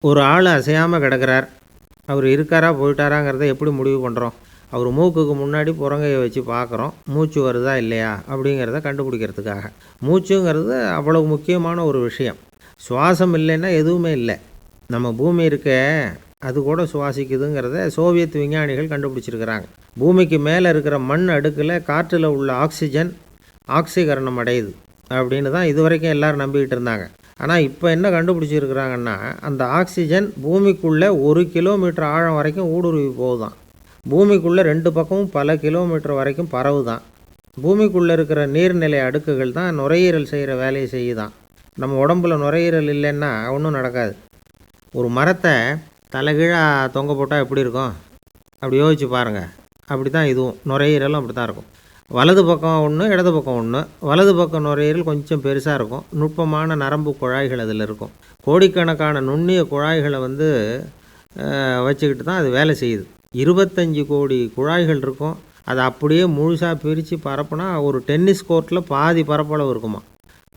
ஒரு ஆள் அசையாமல் கிடக்கிறார். அவர் இருக்காரா போயிட்டாராங்கிறத எப்படி முடிவு பண்ணுறோம்? அவர் மூக்குக்கு முன்னாடி புறங்கையை வச்சு பார்க்குறோம். மூச்சு வருதா இல்லையா அப்படிங்கிறத கண்டுபிடிக்கிறதுக்காக. மூச்சுங்கிறது அவ்வளவு முக்கியமான ஒரு விஷயம். சுவாசம் இல்லைன்னா எதுவுமே இல்லை. நம்ம பூமி இருக்க அது கூட சுவாசிக்குதுங்கிறத சோவியத் விஞ்ஞானிகள் கண்டுபிடிச்சிருக்கிறாங்க. பூமிக்கு மேலே இருக்கிற மண் அடுக்கில் காற்றில் உள்ள ஆக்சிஜன் ஆக்சிகரணம் அடையுது அப்படின்னு தான் இதுவரைக்கும் எல்லோரும் நம்பிக்கிட்டு இருந்தாங்க. ஆனால் இப்போ என்ன கண்டுபிடிச்சிருக்கிறாங்கன்னா, அந்த ஆக்சிஜன் பூமிக்குள்ளே 1 கிலோமீட்டர் ஆழம் வரைக்கும் ஊடுருவி போகுதான். பூமிக்குள்ளே 2 பக்கமும் பல கிலோமீட்டர் வரைக்கும் பரவுதான். பூமிக்குள்ளே இருக்கிற நீர்நிலை அடுக்குகள் தான் நுரையீரல் செய்கிற வேலையை செய்யுதான். நம்ம உடம்புல நுரையீரல் இல்லைன்னா ஒன்றும் நடக்காது. ஒரு மரத்தை தலைகீழாக தொங்க போட்டால் எப்படி இருக்கும்? அப்படி யோசிச்சு பாருங்கள். அப்படி தான் இதுவும் நுரையீரலும் அப்படி தான் இருக்கும். வலது பக்கம் ஒன்று, இடது பக்கம் ஒன்று. வலது பக்கம் நுரையீரல் கொஞ்சம் பெருசாக இருக்கும். நுட்பமான நரம்பு குழாய்கள் அதில் இருக்கும். கோடிக்கணக்கான நுண்ணிய குழாய்களை வச்சுக்கிட்டு தான் அது வேலை செய்யுது. 25 கோடி குழாய்கள் இருக்கும். அதை அப்படியே முழுசாக பிரித்து பரப்புனா ஒரு டென்னிஸ் கோர்ட்டில் பாதி பரப்பளவு இருக்குமா.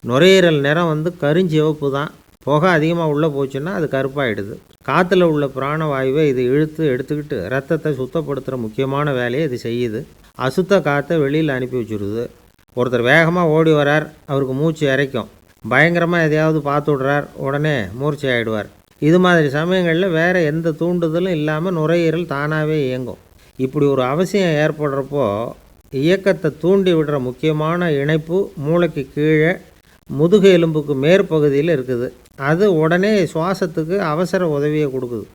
நுரையீரல் நிறம் கருஞ்சிவப்பு தான். புகை அதிகமாக உள்ளே போச்சுன்னா அது கருப்பாயிடுது. காற்றுல உள்ள பிராணவாயுவை இது இழுத்து எடுத்துக்கிட்டு ரத்தத்தை சுத்தப்படுத்துகிற முக்கியமான வேலையை இது செய்யுது. அசுத்த காற்றை வெளியில் அனுப்பி வச்சுருது. ஒருத்தர் வேகமாக ஓடி வரார், அவருக்கு மூச்சு இறைக்கும். பயங்கரமாக எதையாவது பார்த்து விடுறார், உடனே மூர்ச்சை ஆகிடுவார். இது மாதிரி சமயங்களில் வேறு எந்த தூண்டுதலும் இல்லாமல் நுரையீரல் தானாகவே இயங்கும். இப்படி ஒரு அவசியம் ஏற்படுறப்போ இயக்கத்தை தூண்டி விடுற முக்கியமான இணைப்பு மூளைக்கு கீழே முதுகு எலும்புக்கு மேற்பகுதியில் இருக்குது. அது உடனே சுவாசத்துக்கு அவசர உதவியை கொடுக்குது.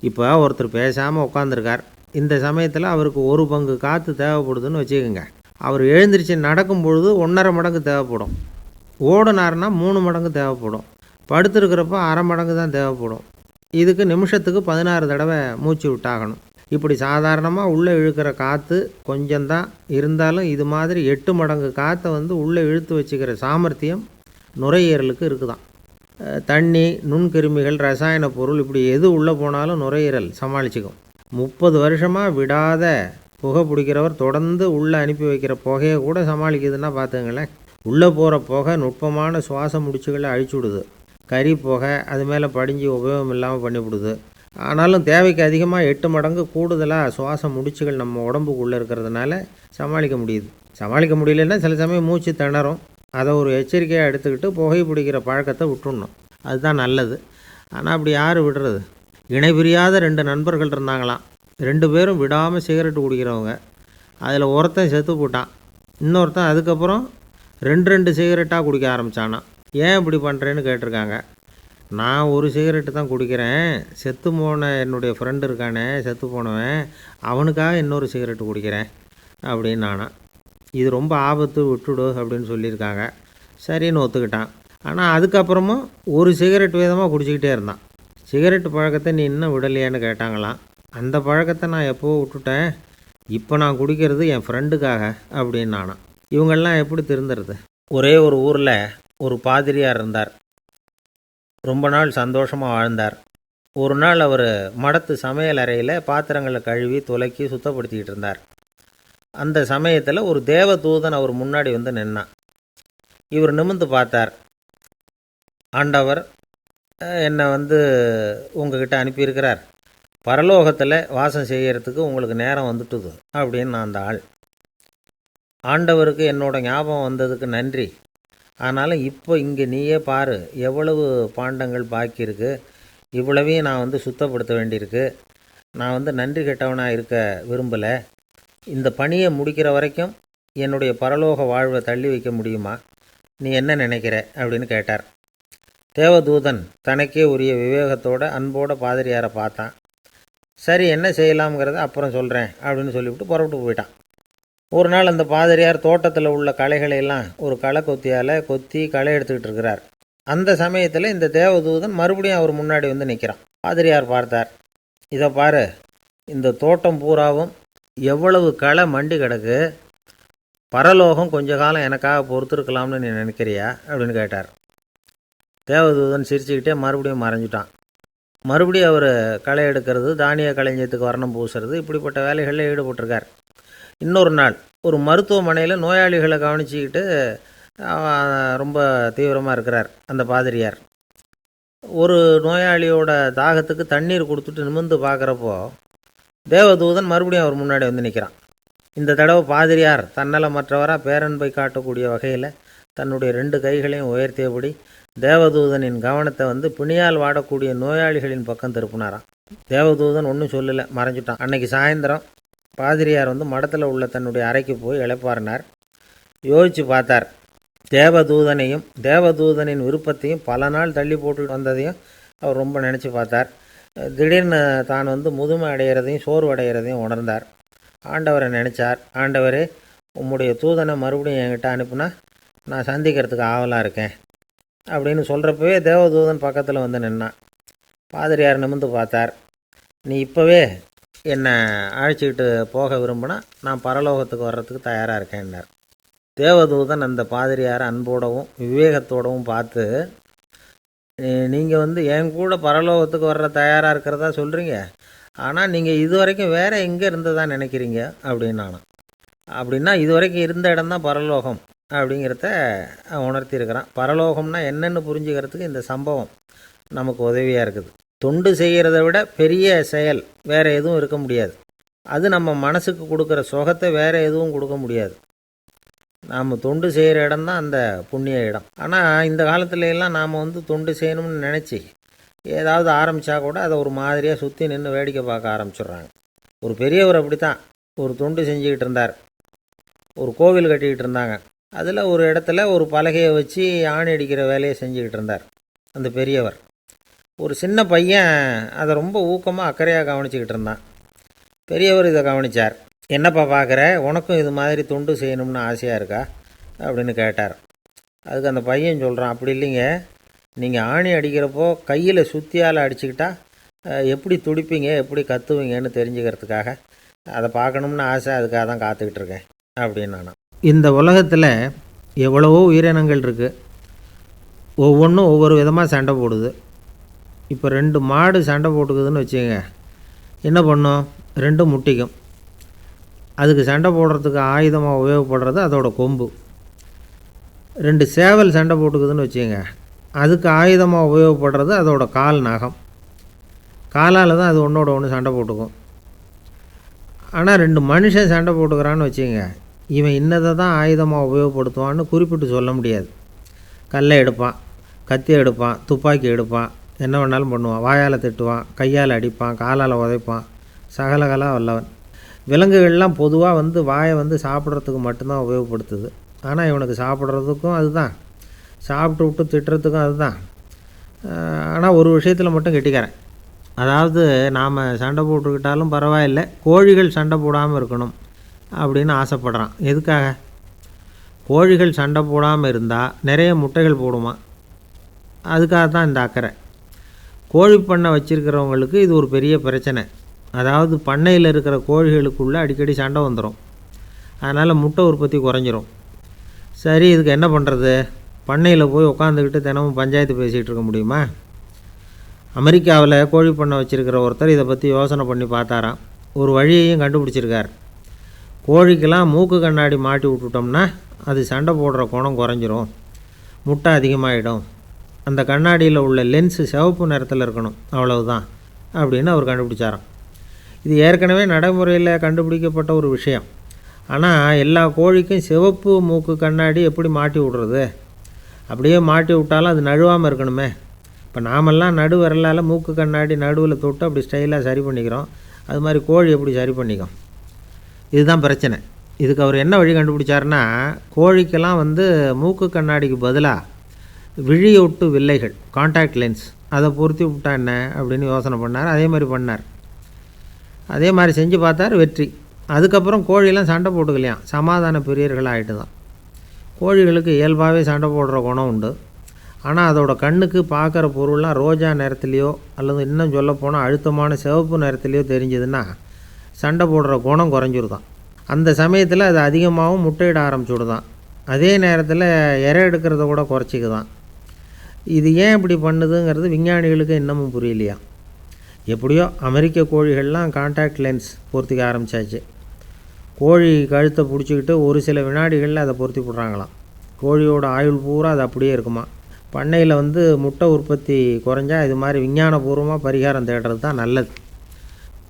இப்போ ஒருத்தர் பேசாமல் உட்காந்துருக்கார். இந்த சமயத்தில் அவருக்கு 1 பங்கு காற்று தேவைப்படுதுன்னு வச்சுக்கோங்க. அவர் எழுந்திரிச்சு நடக்கும் பொழுது 1.5 மடங்கு தேவைப்படும். ஓடினார்னா 3 மடங்கு தேவைப்படும். படுத்துருக்கிறப்ப அரை மடங்கு தான் தேவைப்படும். இதுக்கு நிமிஷத்துக்கு 16 தடவை மூச்சு விட்டாகணும். இப்படி சாதாரணமாக உள்ளே இழுக்கிற காற்று கொஞ்சம்தான் இருந்தாலும் இது மாதிரி 8 மடங்கு காற்றை உள்ளே இழுத்து வச்சுக்கிற சாமர்த்தியம் நுரையீரலுக்கு இருக்குதான். தண்ணி, நுண்கிருமிகள், ரசாயன பொருள் இப்படி எது உள்ளே போனாலும் நுரையீரல் சமாளிச்சுக்கும். 30 வருஷமாக விடாத புகை பிடிக்கிறவர் தொடர்ந்து உள்ளே அனுப்பி வைக்கிற புகையை கூட சமாளிக்குதுன்னா பார்த்துங்களேன். உள்ளே போகிற புகை நுட்பமான சுவாச முடிச்சுகளை அழிச்சுடுது. கறி புகை அது மேலே படிஞ்சு உபயோகம் இல்லாமல் பண்ணிவிடுது. ஆனாலும் தேவைக்கு அதிகமாக 8 மடங்கு கூடுதலாக சுவாச முடிச்சுகள் நம்ம உடம்புக்குள்ளே இருக்கிறதுனால சமாளிக்க முடியுது. சமாளிக்க முடியலன்னா சில சமயம் மூச்சு திணறும். அதை ஒரு எச்சரிக்கையாக எடுத்துக்கிட்டு புகை பிடிக்கிற பழக்கத்தை விட்டுடணும். அதுதான் நல்லது. ஆனால் அப்படி யார் விடுறது? இணை பிரியாத 2 நண்பர்கள் இருந்தாங்களாம். 2 பேரும் விடாமல் சிகரெட்டு குடிக்கிறவங்க. அதில் ஒருத்தன் செத்து போட்டான். இன்னொருத்தன் அதுக்கப்புறம் 2 சிகரெட்டாக குடிக்க ஆரம்பித்தானான். ஏன் இப்படி பண்ணுறேன்னு கேட்டிருக்காங்க. நான் ஒரு சிகரெட்டு தான் குடிக்கிறேன். செத்து போன என்னுடைய ஃப்ரெண்டு இருக்கானே, செத்து போனவன், அவனுக்காக இன்னொரு சிகரெட்டு குடிக்கிறேன் அப்படின்னு நானா. இது ரொம்ப ஆபத்து, விட்டுடு அப்படின்னு சொல்லியிருக்காங்க. சரின்னு ஒத்துக்கிட்டான். ஆனால் அதுக்கப்புறமும் ஒரு சிகரெட் வீதமாக குடிச்சிக்கிட்டே இருந்தான். சிகரெட்டு பழக்கத்தை நீ இன்னும் விடலையான்னு கேட்டாங்களாம். அந்த பழக்கத்தை நான் எப்போ விட்டுட்டேன். இப்போ நான் குடிக்கிறது என் ஃப்ரெண்டுக்காக அப்படின்னு நானா. இவங்கெல்லாம் எப்படி திருந்துறது? ஒரே ஒரு ஊரில் ஒரு பாதிரியார் இருந்தார். ரொம்ப நாள் சந்தோஷமாக வாழ்ந்தார். ஒரு நாள் அவர் மடத்து சமையல் அறையில் பாத்திரங்களை கழுவி துலக்கி சுத்தப்படுத்திக்கிட்டு இருந்தார். அந்த சமயத்தில் ஒரு தேவதூதன் அவர் முன்னாடி நின்னான். இவர் நிமிர்ந்து பார்த்தார். ஆண்டவர் என்னை உங்ககிட்ட அனுப்பியிருக்கிறார். பரலோகத்தில் வாசம் செய்கிறதுக்கு உங்களுக்கு நேரம் வந்துட்டுது அப்படின்னு அந்த ஆள். ஆண்டவருக்கு என்னோட ஞாபகம் வந்ததுக்கு நன்றி. ஆனாலும் இப்போ இங்கே நீயே பாரு, எவ்வளவு பாண்டங்கள் பாக்கி இருக்குது. இவ்வளவையும் நான் சுத்தப்படுத்த வேண்டியிருக்கு. நான் நன்றி கெட்டவனாக இருக்க விரும்பலை. இந்த பணியை முடிக்கிற வரைக்கும் என்னுடைய பரலோக வாழ்வை தள்ளி வைக்க முடியுமா? நீ என்ன நினைக்கிற அப்படின்னு கேட்டார். தேவதூதன் தனக்கே உரிய விவேகத்தோட அன்போட பாதிரியாரை பார்த்தான். சரி, என்ன செய்யலாம்ங்கிறத அப்புறம் சொல்கிறேன் அப்படின்னு சொல்லிவிட்டு புறப்பட்டு போயிட்டான். ஒரு நாள் அந்த பாதிரியார் தோட்டத்தில் உள்ள களைகளையெல்லாம் ஒரு களை கொத்தியால் கொத்தி களை எடுத்துக்கிட்டு இருக்கிறார். அந்த சமயத்தில் இந்த தேவதூதன் மறுபடியும் அவர் முன்னாடி நிற்கிறான். பாதிரியார் பார்த்தார். இதை பாரு, இந்த தோட்டம் பூராவும் எவ்வளவு களை மண்டி கிடக்கு. பரலோகம் கொஞ்ச காலம் எனக்காக பொறுத்திருக்கலாம்னு நீ நினைக்கிறியா அப்படின்னு கேட்டார். தேவதூதன் சிரிச்சுக்கிட்டே மறுபடியும் மறைஞ்சிட்டான். மறுபடியும் அவர் களை எடுக்கிறது, தானிய களஞ்சியத்துக்கு வர்ணம் பூசுறது, இப்படிப்பட்ட வேலைகளில் ஈடுபட்டிருக்கார். இன்னொரு நாள் ஒரு மருத்துவமனையில் நோயாளிகளை கவனிச்சிக்கிட்டு ரொம்ப தீவிரமாக இருக்கிறார் அந்த பாதிரியார். ஒரு நோயாளியோட தாகத்துக்கு தண்ணீர் கொடுத்துட்டு நிமிர்ந்து பார்க்குறப்போ தேவதூதன் மறுபடியும் அவர் முன்னாடி வந்து நிற்கிறான். இந்த தடவை பாதிரியார் தன்னலமற்றவராக பேரன்பை காட்டக்கூடிய வகையில் தன்னுடைய 2 கைகளையும் உயர்த்தியபடி தேவதூதனின் கவனத்தை வந்து பிணியால் வாடக்கூடிய நோயாளிகளின் பக்கம் திருப்பினாராம். தேவதூதன் ஒன்றும் சொல்லலை, மறைஞ்சிட்டான். அன்னைக்கு சாயந்தரம் பாதிரியார் வந்து மடத்தில் உள்ள தன்னுடைய அறைக்கு போய் இளைப்பாறினார். யோசித்து பார்த்தார். தேவதூதனையும் தேவதூதனின் விருப்பத்தையும் பல நாள் தள்ளி போட்டு வந்ததையும் அவர் ரொம்ப நினச்சி பார்த்தார். திடீர்னு தான் வந்து முதுமை அடைகிறதையும் சோர்வு அடைகிறதையும் உணர்ந்தார். ஆண்டவரை நினச்சார். ஆண்டவரே, உம்முடைய தூதனை மறுபடியும் என்கிட்ட அனுப்புனா நான் சந்திக்கிறதுக்கு ஆவலாக இருக்கேன் அப்படின்னு சொல்கிறப்பவே தேவதூதன் பக்கத்தில் வந்து நின்னான். பாதிரியார் நிமிர்ந்து பார்த்தார். நீ இப்போவே என்னை அழைச்சிக்கிட்டு போக விரும்பினா நான் பரலோகத்துக்கு வர்றதுக்கு தயாராக இருக்கேன்னார். தேவதூதன் அந்த பாதிரியாரை அன்போடவும் விவேகத்தோடவும் பார்த்து, நீங்கள் வந்து என் கூட பரலோகத்துக்கு வர்ற தயாராக இருக்கிறதா சொல்கிறீங்க, ஆனால் நீங்கள் இது வரைக்கும் வேறு எங்கே இருந்ததா நினைக்கிறீங்க அப்படின்னானா. அப்படின்னா இது வரைக்கும் இருந்த இடம் தான் பரலோகம் அப்படிங்கிறத உணர்த்தியிருக்கிறான். பரலோகம்னா என்னென்னு புரிஞ்சுக்கிறதுக்கு இந்த சம்பவம் நமக்கு உதவியாக இருக்குது. தொண்டு செய்கிறத விட பெரிய செயல் வேறு எதுவும் இருக்க முடியாது. அது நம்ம மனசுக்கு கொடுக்குற சுகத்தை வேறு எதுவும் கொடுக்க முடியாது. நாம் தொண்டு செய்கிற இடம் தான் அந்த புண்ணிய இடம். ஆனால் இந்த காலத்துல எல்லாம் நாம் வந்து தொண்டு செய்யணும்னு நினச்சி ஏதாவது ஆரம்பித்தா கூட அதை ஒரு மாதிரியாக சுற்றி நின்று வேடிக்கை பார்க்க ஆரம்பிச்சிடுறாங்க. ஒரு பெரியவர் அப்படி தான் ஒரு தொண்டு செஞ்சுக்கிட்டு இருந்தார். ஒரு கோவில் கட்டிக்கிட்டு இருந்தாங்க. அதில் ஒரு இடத்துல ஒரு பலகையை வச்சு ஆணி அடிக்கிற வேலையை செஞ்சுக்கிட்டு இருந்தார் அந்த பெரியவர். ஒரு சின்ன பையன் அதை ரொம்ப ஊக்கமாக அக்கறையாக கவனிச்சிக்கிட்டு இருந்தான். பெரியவர் இதை கவனித்தார். என்னப்பா பார்க்குற, உனக்கும் இது மாதிரி தொண்டு செய்யணும்னு ஆசையாக இருக்கா அப்படின்னு கேட்டார். அதுக்கு அந்த பையன் சொல்கிறான், அப்படி இல்லைங்க, நீங்கள் ஆணி அடிக்கிறப்போ கையில் சுத்தியால் அடிச்சுக்கிட்டா எப்படி துடிப்பீங்க, எப்படி கத்துவீங்கன்னு தெரிஞ்சுக்கிறதுக்காக அதை பார்க்கணும்னு ஆசை, அதுக்காக தான் காத்துக்கிட்டு இருக்கேன் அப்படின்னு நானும். இந்த உலகத்தில் எவ்வளவோ உயிரினங்கள் இருக்குது. ஒவ்வொன்றும் ஒவ்வொரு விதமாக சண்டை போடுது. இப்போ 2 மாடு சண்டை போட்டுக்குதுன்னு வச்சுக்கோங்க, என்ன பண்ணும்? 2 முட்டிக்கும். அதுக்கு சண்டை போடுறதுக்கு ஆயுதமாக உபயோகப்படுறது அதோட கொம்பு. 2 சேவல் சண்டை போட்டுக்குதுன்னு வச்சுக்கோங்க, அதுக்கு ஆயுதமாக உபயோகப்படுறது அதோட கால் நகம். காலால் தான் அது ஒன்றோட ஒன்று சண்டை போட்டுக்கும். ஆனால் 2 மனுஷன் சண்டை போட்டுக்கிறான்னு வச்சுக்கோங்க, இவன் இன்னதை தான் ஆயுதமாக உபயோகப்படுத்துவான்னு குறிப்பிட்டு சொல்ல முடியாது. கல்லை எடுப்பான், கத்தி எடுப்பான், துப்பாக்கி எடுப்பான், என்ன வேணாலும் பண்ணுவான். வாயால் திட்டுவான், கையால் அடிப்பான், காலால் உதைப்பான், சகலகலா வல்லவன். விலங்குகள்லாம் பொதுவாக வந்து வாயை வந்து சாப்பிட்றதுக்கு மட்டும்தான் உபயோகப்படுத்துது. ஆனால் இவனுக்கு சாப்பிட்றதுக்கும் அதுதான், சாப்பிட்டு விட்டு திட்டுறதுக்கும் அதுதான். ஆனால் ஒரு விஷயத்தில் மட்டும் கெட்டிக்கிறேன். அதாவது நாம் சண்டை போட்டுக்கிட்டாலும் பரவாயில்லை, கோழிகள் சண்டை போடாமல் இருக்கணும் அப்படின்னு ஆசைப்படுறான். எதுக்காக? கோழிகள் சண்டை போடாமல் இருந்தால் நிறைய முட்டைகள் போடுமா, அதுக்காக தான் இந்த அக்கறை. கோழி பண்ணை வச்சுருக்கிறவங்களுக்கு இது ஒரு பெரிய பிரச்சனை. அதாவது பண்ணையில் இருக்கிற கோழிகளுக்குள்ளே அடிக்கடி சண்டை வந்துடும். அதனால் முட்டை உற்பத்தி குறைஞ்சிரும். சரி, இதுக்கு என்ன பண்ணுறது? பண்ணையில் போய் உட்காந்துக்கிட்டு தினமும் பஞ்சாயத்து பேசிகிட்டு இருக்க முடியுமா? அமெரிக்காவில் கோழி பண்ணை வச்சுருக்கிற ஒருத்தர் இதை பற்றி யோசனை பண்ணி பார்த்தாராம். ஒரு வழியையும் கண்டுபிடிச்சிருக்கார். கோழிக்கெல்லாம் மூக்கு கண்ணாடி மாட்டி விட்டுட்டோம்னா அது சண்டை போடுற குணம் குறைஞ்சிரும், முட்டை அதிகமாகிடும். அந்த கண்ணாடியில் உள்ள லென்ஸு சிவப்பு நிறத்தில் இருக்கணும், அவ்வளவுதான் அப்படின்னு அவர் கண்டுபிடிச்சாராம். இது ஏற்கனவே நடைமுறையில் கண்டுபிடிக்கப்பட்ட ஒரு விஷயம். ஆனால் எல்லா கோழிக்கும் சிவப்பு மூக்கு கண்ணாடி எப்படி மாட்டி விட்றது? அப்படியே மாட்டி விட்டாலும் அது நழுவாமல் இருக்கணுமே. இப்போ நாமெல்லாம் நடு விரலால் மூக்கு கண்ணாடி நடுவில் தொட்டு அப்படி ஸ்டைலாக சரி பண்ணிக்கிறோம். அது மாதிரி கோழி எப்படி சரி பண்ணிக்கும்? இதுதான் பிரச்சனை. இதுக்கு அவர் என்ன வழி கண்டுபிடிச்சாருன்னா, கோழிக்கெல்லாம் வந்து மூக்கு கண்ணாடிக்கு பதிலாக விழியொட்டு வில்லைகள், காண்டாக்ட் லென்ஸ், அதை பொருத்தி விட்டா என்ன அப்படின்னு யோசனை பண்ணார். அதே மாதிரி பண்ணார். அதே மாதிரி செஞ்சு பார்த்தார், வெற்றி. அதுக்கப்புறம் கோழியெல்லாம் சண்டை போட்டுக்கலையாம், சமாதான பிரியர்கள் ஆகிட்டு தான். கோழிகளுக்கு இயல்பாகவே சண்டை போடுற குணம் உண்டு. ஆனால் அதோட கண்ணுக்கு பார்க்குற பொருள்லாம் ரோஜா நிறத்துலையோ அல்லது இன்னும் சொல்லப்போனால் அழுத்தமான சிவப்பு நிறத்துலையோ தெரிஞ்சதுன்னா சண்டை போடுற குணம் குறைஞ்சிருதான். அந்த சமயத்தில் அது அதிகமாகவும் முட்டையிட ஆரம்பிச்சுடுதான். அதே நேரத்தில் இறை எடுக்கிறத கூட குறைச்சிக்குதான். இது ஏன் இப்படி பண்ணுதுங்கிறது விஞ்ஞானிகளுக்கு இன்னமும் புரியலையா. எப்படியோ அமெரிக்க கோழிகள்லாம் காண்டாக்ட் லென்ஸ் பொருத்திக்க ஆரம்பித்தாச்சு. கோழி கழுத்தை பிடிச்சிக்கிட்டு ஒரு சில வினாடிகளில் அதை பொருத்தி போடுறாங்களாம். கோழியோட ஆயுள் பூரா அது அப்படியே இருக்குமா. பண்ணையில் வந்து முட்டை உற்பத்தி குறைஞ்சா இது மாதிரி விஞ்ஞானபூர்வமாக பரிகாரம் தேடுறது தான் நல்லது.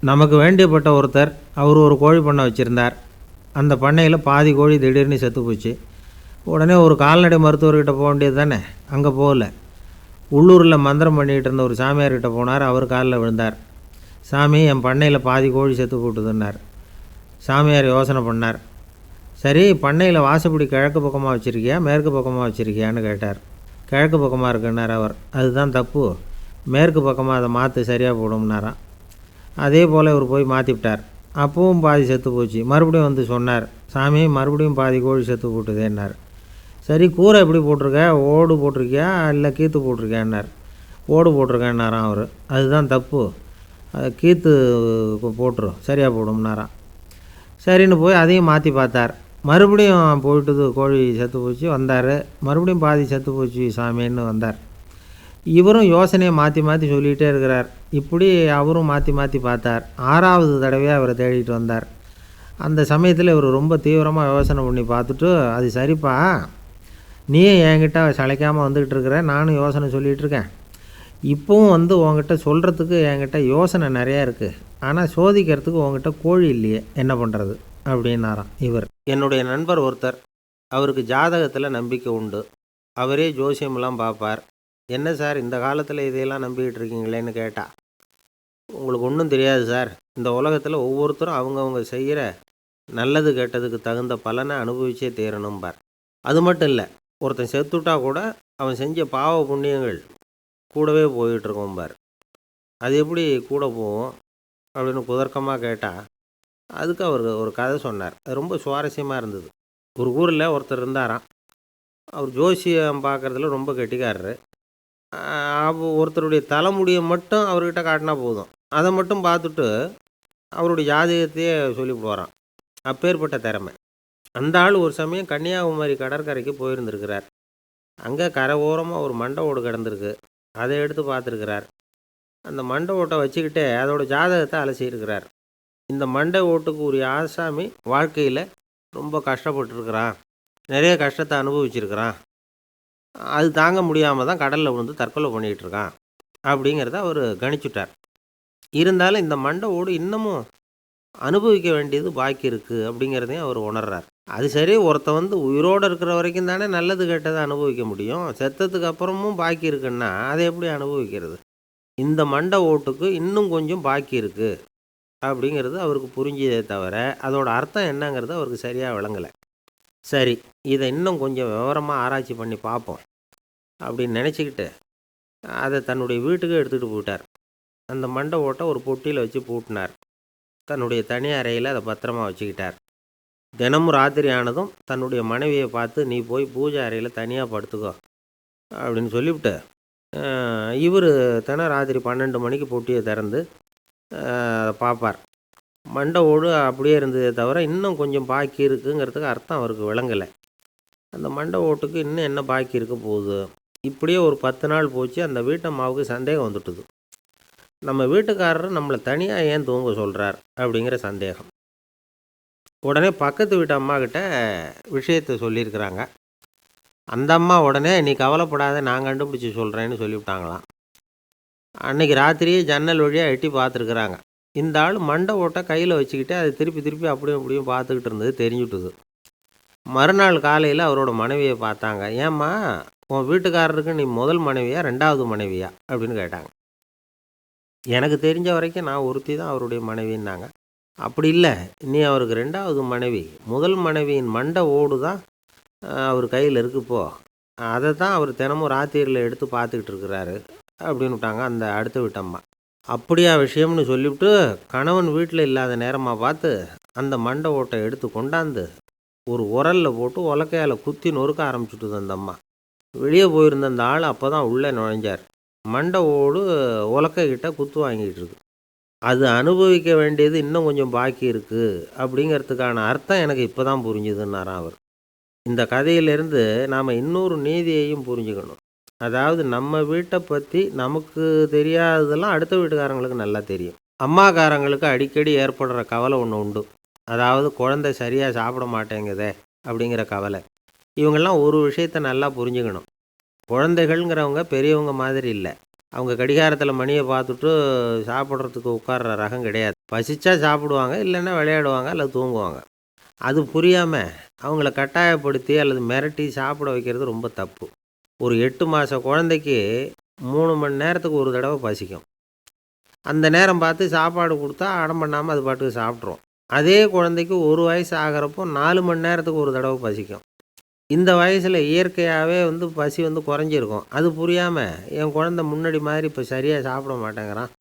நமக்கு வேண்டியப்பட்ட ஒருத்தர் அவர் ஒரு கோழி பண்ணை வச்சுருந்தார். அந்த பண்ணையில் பாதி கோழி திடீர்னு செத்து போச்சு. உடனே ஒரு கால்நடை மருத்துவர்கிட்ட போக வேண்டியது தானே. அங்கே போகல. உள்ளூரில் மந்திரம் பண்ணிகிட்டு இருந்த ஒரு சாமியார்கிட்ட போனார். அவர் காலில் விழுந்தார். சாமி, என் பண்ணையில் பாதி கோழி செத்து போட்டுதுன்னார். சாமியார் யோசனை பண்ணார். சரி, பண்ணையில் வாசப்படி கிழக்கு பக்கமாக வச்சுருக்கியா மேற்கு பக்கமாக வச்சுருக்கியான்னு கேட்டார். கிழக்கு பக்கமாக இருக்குன்னார் அவர். அதுதான் தப்பு, மேற்கு பக்கமாக அதை மாற்று சரியாக போடும்னாராம். அதே போல் இவர் போய் மாற்றிவிட்டார். அப்பவும் பாதி செத்து போச்சு. மறுபடியும் வந்து சொன்னார், சாமி மறுபடியும் பாதி கோழி செத்து போட்டுதேன்னார். சரி, கூரை எப்படி போட்டிருக்க, ஓடு போட்டிருக்கியா இல்லை கீத்து போட்டிருக்கியான்னார். ஓடு போட்டிருக்கேன்னாராம் அவர். அதுதான் தப்பு, கீத்து போட்டுரும் சரியாக போடும்னாராம். சரின்னு போய் அதையும் மாற்றி பார்த்தார். மறுபடியும் போயிட்டுது, கோழி செத்து போச்சு. வந்தார். மறுபடியும் பாதி செத்து போச்சு சாமின்னு வந்தார். இவரும் யோசனையை மாற்றி மாற்றி சொல்லிகிட்டே இருக்கிறார். இப்படி அவரும் மாற்றி மாற்றி பார்த்தார். 6வது தடவையாக அவரை தேடிட்டு வந்தார். அந்த சமயத்தில் இவர் ரொம்ப தீவிரமாக யோசனை பண்ணி பார்த்துட்டு, அது சரிப்பா, நீயும் என்கிட்ட சளைக்காமல் வந்துக்கிட்டு இருக்கிற, நானும் யோசனை சொல்லிகிட்டு இருக்கேன். இப்போவும் வந்து உங்ககிட்ட சொல்கிறதுக்கு என்கிட்ட யோசனை நிறையா இருக்குது. ஆனால் சோதிக்கிறதுக்கு உங்ககிட்ட கோழி இல்லையே, என்ன பண்ணுறது அப்படின்னாராம் இவர். என்னுடைய நண்பர் ஒருத்தர், அவருக்கு ஜாதகத்தில் நம்பிக்கை உண்டு. அவரே ஜோசியமெல்லாம் பார்ப்பார். என்ன சார் இந்த காலத்தில் இதையெல்லாம் நம்பிக்கிட்டு இருக்கீங்களேன்னு கேட்டால், உங்களுக்கு ஒன்றும் தெரியாது சார், இந்த உலகத்தில் ஒவ்வொருத்தரும் அவங்கவுங்க செய்கிற நல்லது கெட்டதுக்கு தகுந்த பலனை அனுபவிச்சே தீரணும்பார். அது மட்டும் இல்லை, ஒருத்தன் செத்துட்டா கூட அவன் செஞ்ச பாவ புண்ணியங்கள் கூடவே போயிட்டுருக்கோம்பார். அது எப்படி கூட போகும் அப்படின்னு குதர்க்கமாக கேட்டால், அதுக்கு அவர் ஒரு கதை சொன்னார். அது ரொம்ப சுவாரஸ்யமாக இருந்தது. ஒரு ஊரில் ஒருத்தர் இருந்தாராம். அவர் ஜோசியம் பார்க்குறதுல ரொம்ப கெட்டிக்காரரு. ஒருத்தருடைய தலைமுடியை மட்டும் அவர்கிட்ட காட்டினா போதும், அதை மட்டும் பார்த்துட்டு அவருடைய ஜாதகத்தையே சொல்லிவிடுவாராம். அப்பேற்பட்ட திறமை. அந்த ஆள் ஒரு சமயம் கன்னியாகுமரி கடற்கரைக்கு போயிருந்துருக்கிறார். அங்கே கரை ஓரமாக ஒரு மண்டை ஓடு கிடந்திருக்கு. அதை எடுத்து பார்த்துருக்கிறார். அந்த மண்டை ஓட்டை வச்சுக்கிட்டே அதோட ஜாதகத்தை அலசியிருக்கிறார். இந்த மண்டை ஓட்டுக்கு உரிய ஆசாமி வாழ்க்கையில் ரொம்ப கஷ்டப்பட்டுருக்கிறான், நிறைய கஷ்டத்தை அனுபவிச்சிருக்கிறான், அது தாங்க முடியாமல் தான் கடலில் விழுந்து தற்கொலை பண்ணிகிட்டு இருக்கான் அப்படிங்கிறத அவர் கணிச்சுட்டார். இருந்தாலும் இந்த மண்டை ஓடு இன்னமும் அனுபவிக்க வேண்டியது பாக்கி இருக்குது அப்படிங்கிறதையும் அவர் உணர்றார். அது சரி, ஒருத்தன் வந்து உயிரோடு இருக்கிற வரைக்கும் தானே நல்லது கெட்டதை அனுபவிக்க முடியும். செத்ததுக்கு அப்புறமும் பாக்கி இருக்குன்னா அதை எப்படி அனுபவிக்கிறது? இந்த மண்டை ஓட்டுக்கு இன்னும் கொஞ்சம் பாக்கி இருக்குது அப்படிங்கிறது அவருக்கு புரிஞ்சதே தவிர அதோட அர்த்தம் என்னங்கிறது அவருக்கு சரியாக விளங்கலை. சரி, இதை இன்னும் கொஞ்சம் விவரமாக ஆராய்ச்சி பண்ணி பார்ப்போம் அப்படின்னு நினச்சிக்கிட்டு அதை தன்னுடைய வீட்டுக்கு எடுத்துகிட்டு போயிட்டார். அந்த மண்டை ஓட்டை ஒரு பொட்டியில் வச்சு பூட்டினார். தன்னுடைய தனி அறையில் அதை பத்திரமா வச்சுக்கிட்டார். தினமும் ராத்திரி ஆனதும் தன்னுடைய மனைவியை பார்த்து, நீ போய் பூஜை அறையில் தனியாக படுத்துக்கோ அப்படின்னு சொல்லிவிட்டு, இவர் தினம் ராத்திரி 12 மணிக்கு பொட்டியை திறந்து அதை பார்ப்பார். மண்டை ஓடு அப்படியே இருந்ததே தவிர இன்னும் கொஞ்சம் பாக்கி இருக்குங்கிறதுக்கு அர்த்தம் அவருக்கு விளங்கலை. அந்த மண்டை ஓட்டுக்கு இன்னும் என்ன பாக்கி இருக்க போகுது? இப்படியே ஒரு 10 நாள் போச்சு. அந்த வீட்டம்மாவுக்கு சந்தேகம் வந்துட்டுது. நம்ம வீட்டுக்காரர் நம்மளை தனியாக ஏன் தூங்க சொல்கிறார் அப்படிங்கிற சந்தேகம். உடனே பக்கத்து வீட்டு அம்மா கிட்ட விஷயத்தை சொல்லியிருக்கிறாங்க. அந்த அம்மா உடனே, நீ கவலைப்படாத, நான் கண்டுபிடிச்சி சொல்கிறேன்னு சொல்லிவிட்டாங்களாம். அன்றைக்கி ராத்திரியே ஜன்னல் வழியாக எட்டி பார்த்துருக்குறாங்க. இந்த ஆள் மண்டை ஓட்டை கையில் வச்சுக்கிட்டு அதை திருப்பி திருப்பி அப்படியும் அப்படியும் பார்த்துக்கிட்டு இருந்தது தெரிஞ்சுட்டுது. மறுநாள் காலையில் அவரோட மனைவியை பார்த்தாங்க. ஏம்மா, உன் வீட்டுக்காரருக்கு நீ முதல் மனைவியா 2வது மனைவியா அப்படின்னு கேட்டாங்க. எனக்கு தெரிஞ்ச வரைக்கும் நான் ஒருத்தி தான் அவருடைய மனைவின்னாங்க. அப்படி இல்லை, நீ அவருக்கு 2வது மனைவி. முதல் மனைவியின் மண்டை ஓடு தான் அவர் கையில் இருக்குப்போ, அதை தான் அவர் தினமும் ராத்திரியில் எடுத்து பார்த்துக்கிட்டு இருக்கிறாரு அப்படின்னு விட்டாங்க அந்த அடுத்த வீட்டம்மா. அப்படியா விஷயம்னு சொல்லிவிட்டு கணவன் வீட்டில் இல்லாத நேரமாக பார்த்து அந்த மண்டை ஓட்டை எடுத்து கொண்டாந்து ஒரு உரலில் போட்டு உலக்கையால் குத்தி நொறுக்க ஆரம்பிச்சுட்டுது அந்த அம்மா. வெளியே போயிருந்த அந்த ஆள் அப்போ தான் உள்ளே நுழைஞ்சார். மண்டை ஓடு உலக்கைக்கிட்ட குத்து வாங்கிட்டு இருக்கு. அது அனுபவிக்க வேண்டியது இன்னும் கொஞ்சம் பாக்கி இருக்குது அப்படிங்கிறதுக்கான அர்த்தம் எனக்கு இப்போ தான் புரிஞ்சுதுன்னாராம் அவர். இந்த கதையிலேருந்து நாம் இன்னொரு நீதியையும் புரிஞ்சுக்கணும். அதாவது நம்ம வீட்டை பற்றி நமக்கு தெரியாததெல்லாம் அடுத்த வீட்டுக்காரங்களுக்கு நல்லா தெரியும். அம்மாக்காரங்களுக்கு அடிக்கடி ஏற்படுற கவலை ஒன்று உண்டு. அதாவது குழந்தை சரியாக சாப்பிட மாட்டேங்குதே அப்படிங்கிற கவலை. இவங்கெல்லாம் ஒரு விஷயத்தை நல்லா புரிஞ்சுக்கணும். குழந்தைகள்ங்கிறவங்க பெரியவங்க மாதிரி இல்லை. அவங்க கடிகாரத்தில் மணியை பார்த்துட்டு சாப்பிட்றதுக்கு உட்கார்ற ரகம் கிடையாது. பசிச்சா சாப்பிடுவாங்க, இல்லைன்னா விளையாடுவாங்க அல்லது தூங்குவாங்க. அது புரியாமல் அவங்கள கட்டாயப்படுத்தி அல்லது மிரட்டி சாப்பிட வைக்கிறது ரொம்ப தப்பு. ஒரு 8 மாத குழந்தைக்கு 3 மணி நேரத்துக்கு ஒரு தடவை பசிக்கும். அந்த நேரம் பார்த்து சாப்பாடு கொடுத்தா அடம் பண்ணாமல் அது பாட்டுக்கு சாப்பிட்ரும். அதே குழந்தைக்கு 1 வயசு ஆகிறப்போ 4 மணி நேரத்துக்கு ஒரு தடவை பசிக்கும். இந்த வயசில் இயற்கையாகவே பசி குறைஞ்சிருக்கும். அது புரியாமல் என் குழந்தை முன்னாடி மாதிரி இப்போ சரியாக சாப்பிட மாட்டேங்கிறான்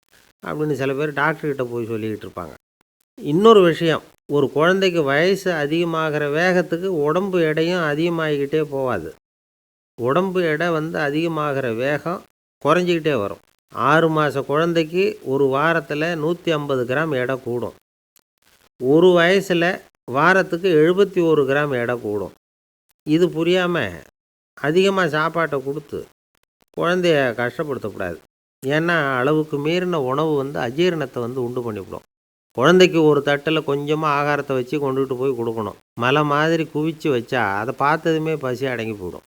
அப்படின்னு சில பேர் டாக்டர்கிட்ட போய் சொல்லிக்கிட்டு இருப்பாங்க. இன்னொரு விஷயம், ஒரு குழந்தைக்கு வயசு அதிகமாகிற வேகத்துக்கு உடம்பு எடையும் அதிகமாகிக்கிட்டே போகாது. உடம்பு எடை அதிகமாகிற வேகம் குறைஞ்சிக்கிட்டே வரும். 6 மாத குழந்தைக்கு ஒரு வாரத்தில் 150 கிராம் எடை கூடும். ஒரு வயசில் வாரத்துக்கு 71 கிராம் எடை கூடும். இது புரியாமல் அதிகமாக சாப்பாட்டை கொடுத்து குழந்தைய கஷ்டப்படுத்தக்கூடாது. ஏன்னா அளவுக்கு மீறின உணவு அஜீரணத்தை உண்டு பண்ணிவிடும். குழந்தைக்கு ஒரு தட்டில் கொஞ்சமாக ஆகாரத்தை வச்சு கொண்டுகிட்டு போய் கொடுக்கணும். மலை மாதிரி குவிச்சு வச்சா அதை பார்த்ததுமே பசி அடங்கி போயிடும்.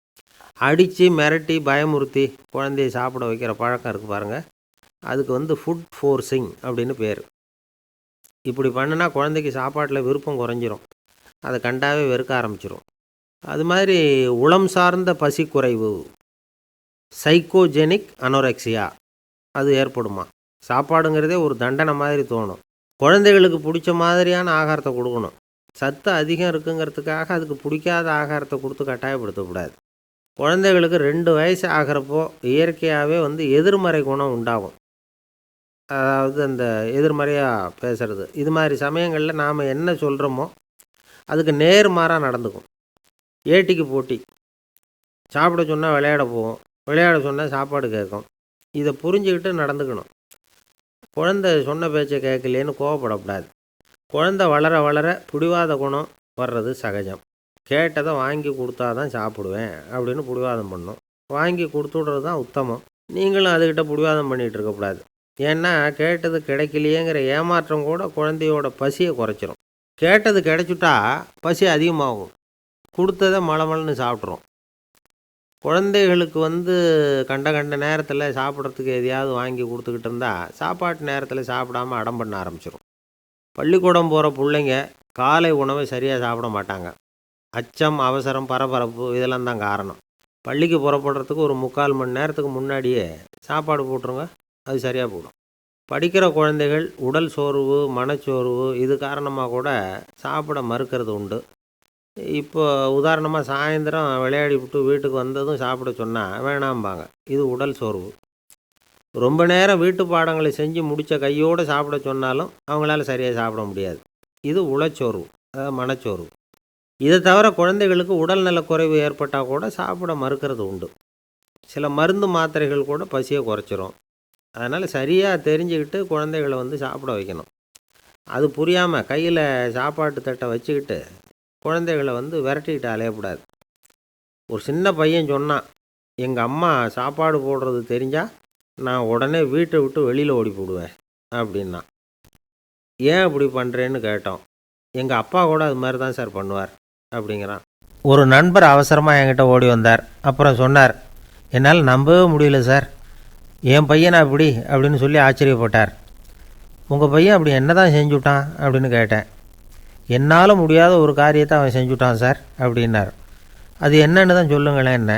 அடித்து மிரட்டி பயமுறுத்தி குழந்தைய சாப்பிட வைக்கிற பழக்கம் இருக்குது பாருங்கள். அதுக்கு ஃபுட் ஃபோர்ஸிங் அப்படின்னு பேர். இப்படி பண்ணினா குழந்தைக்கு சாப்பாட்டில் விருப்பம் குறைஞ்சிரும். அதை கண்டாவே வெறுக்க ஆரம்பிச்சிடும். அது மாதிரி உளம் சார்ந்த பசி குறைவு, சைக்கோஜெனிக் அனோரெக்சியா, அது ஏற்படுமா. சாப்பாடுங்கிறதே ஒரு தண்டனை மாதிரி தோணும். குழந்தைகளுக்கு பிடிச்ச மாதிரியான ஆகாரத்தை கொடுக்கணும். சத்து அதிகம் இருக்குங்கிறதுக்காக அதுக்கு பிடிக்காத ஆகாரத்தை கொடுத்து கட்டாயப்படுத்தக்கூடாது. குழந்தைகளுக்கு 2 வயசு ஆகிறப்போ இயற்கையாகவே எதிர்மறை குணம் உண்டாகும். அதாவது அந்த எதிர்மறையாக பேசுகிறது. இது மாதிரி சமயங்களில் நாம் என்ன சொல்கிறோமோ அதுக்கு நேர்மாறாக நடந்துக்கும். ஏட்டிக்கு போட்டி. சாப்பிட சொன்னால் விளையாட போவோம், விளையாட சொன்னால் சாப்பாடு கேட்கும். இதை புரிஞ்சுக்கிட்டு நடந்துக்கணும். குழந்தை சொன்ன பேச்சை கேட்கலேன்னு கோவப்படக்கூடாது. குழந்தை வளர வளர பிடிவாத குணம் வர்றது சகஜம். கேட்டதை வாங்கி கொடுத்தா தான் சாப்பிடுவேன் அப்படின்னு பிடிவாதம் பண்ணும். வாங்கி கொடுத்துடுறது தான் உத்தமம். நீங்களும் அதுக்கிட்ட பிடிவாதம் பண்ணிகிட்டு இருக்கக்கூடாது. ஏன்னா கேட்டது கிடைக்கலையேங்கிற ஏமாற்றம் கூட குழந்தையோட பசியை குறைச்சிரும். கேட்டது கிடைச்சிட்டா பசி அதிகமாகும். கொடுத்ததை மலமலன்னு சாப்பிட்றோம். குழந்தைகளுக்கு கண்ட கண்ட நேரத்தில் சாப்பிட்றதுக்கு எதையாவது வாங்கி கொடுத்துக்கிட்டு இருந்தால் சாப்பாட்டு நேரத்தில் சாப்பிடாமல் அடம் பண்ண ஆரம்பிச்சிடும். பள்ளிக்கூடம் போகிற பிள்ளைங்க காலை உணவை சரியாக சாப்பிட மாட்டாங்க. அச்சம், அவசரம், பரபரப்பு இதெல்லாம் தான் காரணம். பள்ளிக்கு புறப்படுறதுக்கு ஒரு 3/4 மணி நேரத்துக்கு முன்னாடியே சாப்பாடு போட்டுருங்க, அது சரியாக போடும். படிக்கிற குழந்தைகள் உடல் சோர்வு, மனச்சோர்வு இது காரணமாக கூட சாப்பிட மறுக்கிறது உண்டு. இப்போ உதாரணமாக சாயந்தரம் விளையாடி விட்டு வீட்டுக்கு வந்ததும் சாப்பிட சொன்னால் வேணாம்பாங்க. இது உடல் சோர்வு. ரொம்ப நேரம் வீட்டு பாடங்களை செஞ்சு முடித்த கையோடு சாப்பிட சொன்னாலும் அவங்களால சரியாக சாப்பிட முடியாது. இது உளச்சோர்வு, அதாவது மனச்சோர்வு. இதை தவிர குழந்தைகளுக்கு உடல்நல குறைவு ஏற்பட்டால் கூட சாப்பிட மறுக்கிறது உண்டு. சில மருந்து மாத்திரைகள் கூட பசியை குறைச்சிரும். அதனால் சரியாக தெரிஞ்சுக்கிட்டு குழந்தைகளை சாப்பிட வைக்கணும். அது புரியாமல் கையில் சாப்பாட்டு தட்டை வச்சுக்கிட்டு குழந்தைகளை விரட்டிக்கிட்டு அலையக்கூடாது. ஒரு சின்ன பையன் சொன்னான், எங்கள் அம்மா சாப்பாடு போடுறது தெரிஞ்சால் நான் உடனே வீட்டை விட்டு வெளியில் ஓடி போடுவேன் அப்படின்னா. ஏன் அப்படி பண்ணுறேன்னு கேட்டோம். எங்கள் அப்பா கூட அது மாதிரி தான் சார் பண்ணுவார் அப்படிங்கிறான். ஒரு நண்பர் அவசரமாக என்கிட்ட ஓடி வந்தார். அப்புறம் சொன்னார், என்னால் நம்பவே முடியல சார், என் பையனை அப்படி அப்படின்னு சொல்லி ஆச்சரியப்பட்டார். உங்கள் பையன் அப்படி என்ன தான் செஞ்சுட்டான் அப்படின்னு கேட்டேன். என்னால் முடியாத ஒரு காரியத்தை அவன் செஞ்சுட்டான் சார் அப்படின்னார். அது என்னன்னு தான் சொல்லுங்களேன். என்ன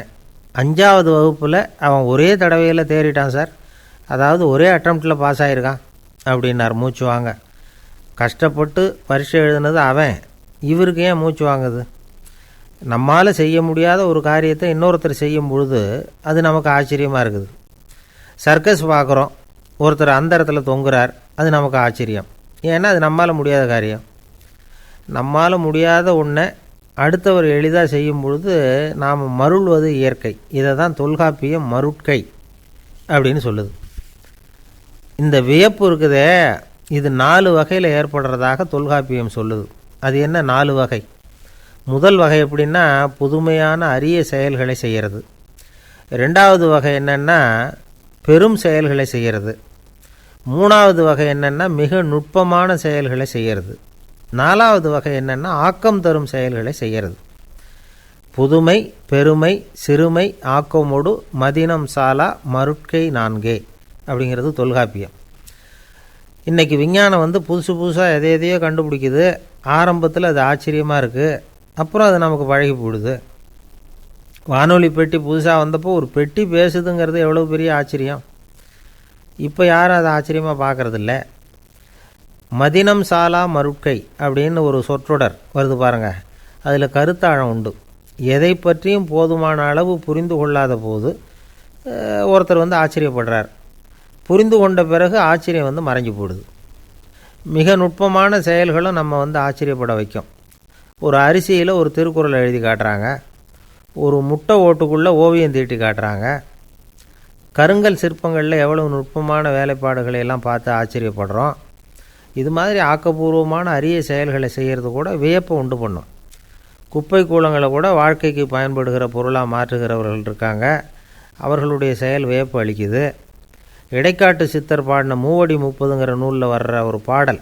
5வது வகுப்பில் அவன் ஒரே தடவையில் தேறிட்டான் சார். அதாவது ஒரே அட்டம்ப்டில் பாஸ் ஆகிருக்கான் அப்படின்னார் மூச்சு வாங்க. கஷ்டப்பட்டு பரீட்சை எழுதுனது அவன், இவருக்கு ஏன் மூச்சு வாங்குது? நம்மால் செய்ய முடியாத ஒரு காரியத்தை இன்னொருத்தர் செய்யும் பொழுது அது நமக்கு ஆச்சரியமாக இருக்குது. சர்க்கஸ் பார்க்குறோம், ஒருத்தர் அந்த இடத்துல தொங்குறார், அது நமக்கு ஆச்சரியம். ஏன்னா அது நம்மால் முடியாத காரியம். நம்மால் முடியாத ஒன்றை அடுத்தவர் எளிதாக செய்யும் பொழுது நாம் மருள்வது இயற்கை. இதை தான் தொல்காப்பியம் மருட்கை அப்படின்னு சொல்லுது. இந்த வியப்பு இருக்குதே, இது 4 வகையில் ஏற்படுறதாக தொல்காப்பியம் சொல்லுது. அது என்ன 4 வகை? முதல் வகை எப்படின்னா புதுமையான அரிய செயல்களை செய்கிறது. 2வது வகை என்னென்னா பெரும் செயல்களை செய்கிறது. 3வது வகை என்னென்னா மிக நுட்பமான செயல்களை செய்கிறது. 4வது வகை என்னென்னா ஆக்கம் தரும் செயல்களை செய்கிறது. புதுமை பெருமை சிறுமை ஆக்கமொடு மதினம் சாலா மருட்கை நான்கே அப்படிங்கிறது தொல்காப்பியம். இன்றைக்கி விஞ்ஞானம் புதுசு புதுசாக எதையோ கண்டுபிடிக்குது. ஆரம்பத்தில் அது ஆச்சரியமாக இருக்குது, அப்புறம் அது நமக்கு பழகி போடுது. வானொலி பெட்டி புதுசாக வந்தப்போ ஒரு பெட்டி பேசுதுங்கிறது எவ்வளோ பெரிய ஆச்சரியம். இப்போ யாரும் அதை ஆச்சரியமாக பார்க்குறதில்ல. மதினம் சாலா மருட்கை அப்படின்னு ஒரு சொற்றொடர் வருது பாருங்கள். அதில் கருத்தாழம் உண்டு. எதை பற்றியும் போதுமான அளவு புரிந்து கொள்ளாத போது ஒருத்தர் ஆச்சரியப்படுறார். புரிந்து கொண்ட பிறகு ஆச்சரியம் மறைஞ்சு போடுது. மிக நுட்பமான செயல்களும் நம்ம ஆச்சரியப்பட வைக்கும். ஒரு அரிசியில் ஒரு திருக்குறள் எழுதி காட்டுறாங்க, ஒரு முட்டை ஓட்டுக்குள்ளே ஓவியம் தீட்டி காட்டுறாங்க. கருங்கல் சிற்பங்களில் எவ்வளவு நுட்பமான வேலைப்பாடுகளை எல்லாம் பார்த்து ஆச்சரியப்படுறோம். இது மாதிரி ஆக்கப்பூர்வமான அரிய செயல்களை செய்கிறது கூட வியப்பை உண்டு பண்ணும். குப்பை கூலங்களை கூட வாழ்க்கைக்கு பயன்படுகிற பொருளாக மாற்றுகிறவர்கள் இருக்காங்க. அவர்களுடைய செயல் வியப்பு அளிக்குது. இடைக்காட்டு சித்தர் பாடின மூவடி 30ங்கிற நூலில் வர்ற ஒரு பாடல்,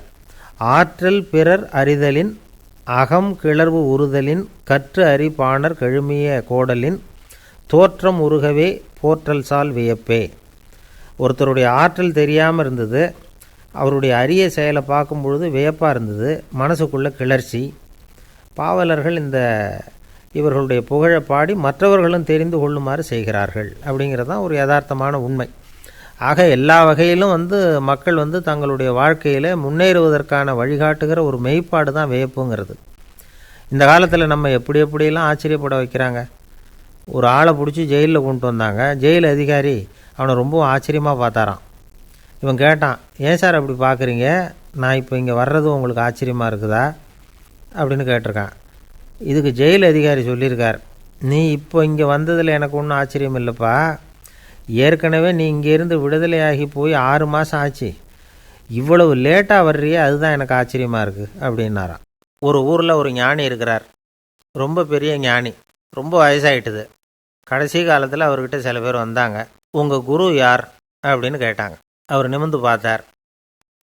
ஆற்றல் பிறர் அறிதலின் அகம் கிளர்வு உறுதலின் கற்று அறி பாணர் கழுமிய கோடலின் தோற்றம் உருகவே போற்றல் சால் வியப்பே. ஒருத்தருடைய ஆற்றல் தெரியாமல் இருந்தது, அவருடைய அரிய செயலை பார்க்கும் பொழுது வியப்பாக இருந்தது, மனசுக்குள்ளே கிளர்ச்சி. பாவலர்கள் இவர்களுடைய புகழை பாடி மற்றவர்களும் தெரிந்து கொள்ளுமாறு செய்கிறார்கள். அப்படிங்கிறது தான் ஒரு யதார்த்தமான உண்மை. ஆக எல்லா வகையிலும் மக்கள் தங்களுடைய வாழ்க்கையில் முன்னேறுவதற்கான வழிகாட்டுகிற ஒரு மெய்ப்பாடு தான் வியப்புங்கிறது. இந்த காலத்தில் நம்ம எப்படியெல்லாம் ஆச்சரியப்பட வைக்கிறாங்க. ஒரு ஆளை பிடிச்சி ஜெயிலில் கொண்டு வந்தாங்க. ஜெயில் அதிகாரி அவனை ரொம்ப ஆச்சரியமாக பார்த்தாரான். இவன் கேட்டான், ஏன் சார் அப்படி பார்க்குறீங்க, நான் இப்போ இங்கே வர்றது உங்களுக்கு ஆச்சரியமாக இருக்குதா அப்படின்னு கேட்டிருக்கான். இதுக்கு ஜெயில் அதிகாரி சொல்லியிருக்கார், நீ இப்போ இங்கே வந்ததில் எனக்கு ஒன்றும் ஆச்சரியம் இல்லைப்பா, ஏற்கனவே நீ இங்கேருந்து விடுதலையாகி போய் 6 மாதம் ஆச்சு, இவ்வளவு லேட்டாக வர்றியே அதுதான் எனக்கு ஆச்சரியமாக இருக்குது அப்படின்னாராம். ஒரு ஊரில் ஒரு ஞானி இருக்கிறார், ரொம்ப பெரிய ஞானி, ரொம்ப வயசாகிட்டுது. கடைசி காலத்தில் அவர்கிட்ட சில பேர் வந்தாங்க. உங்கள் குரு யார் அப்படின்னு கேட்டாங்க. அவர் நிமிர்ந்து பார்த்தார்.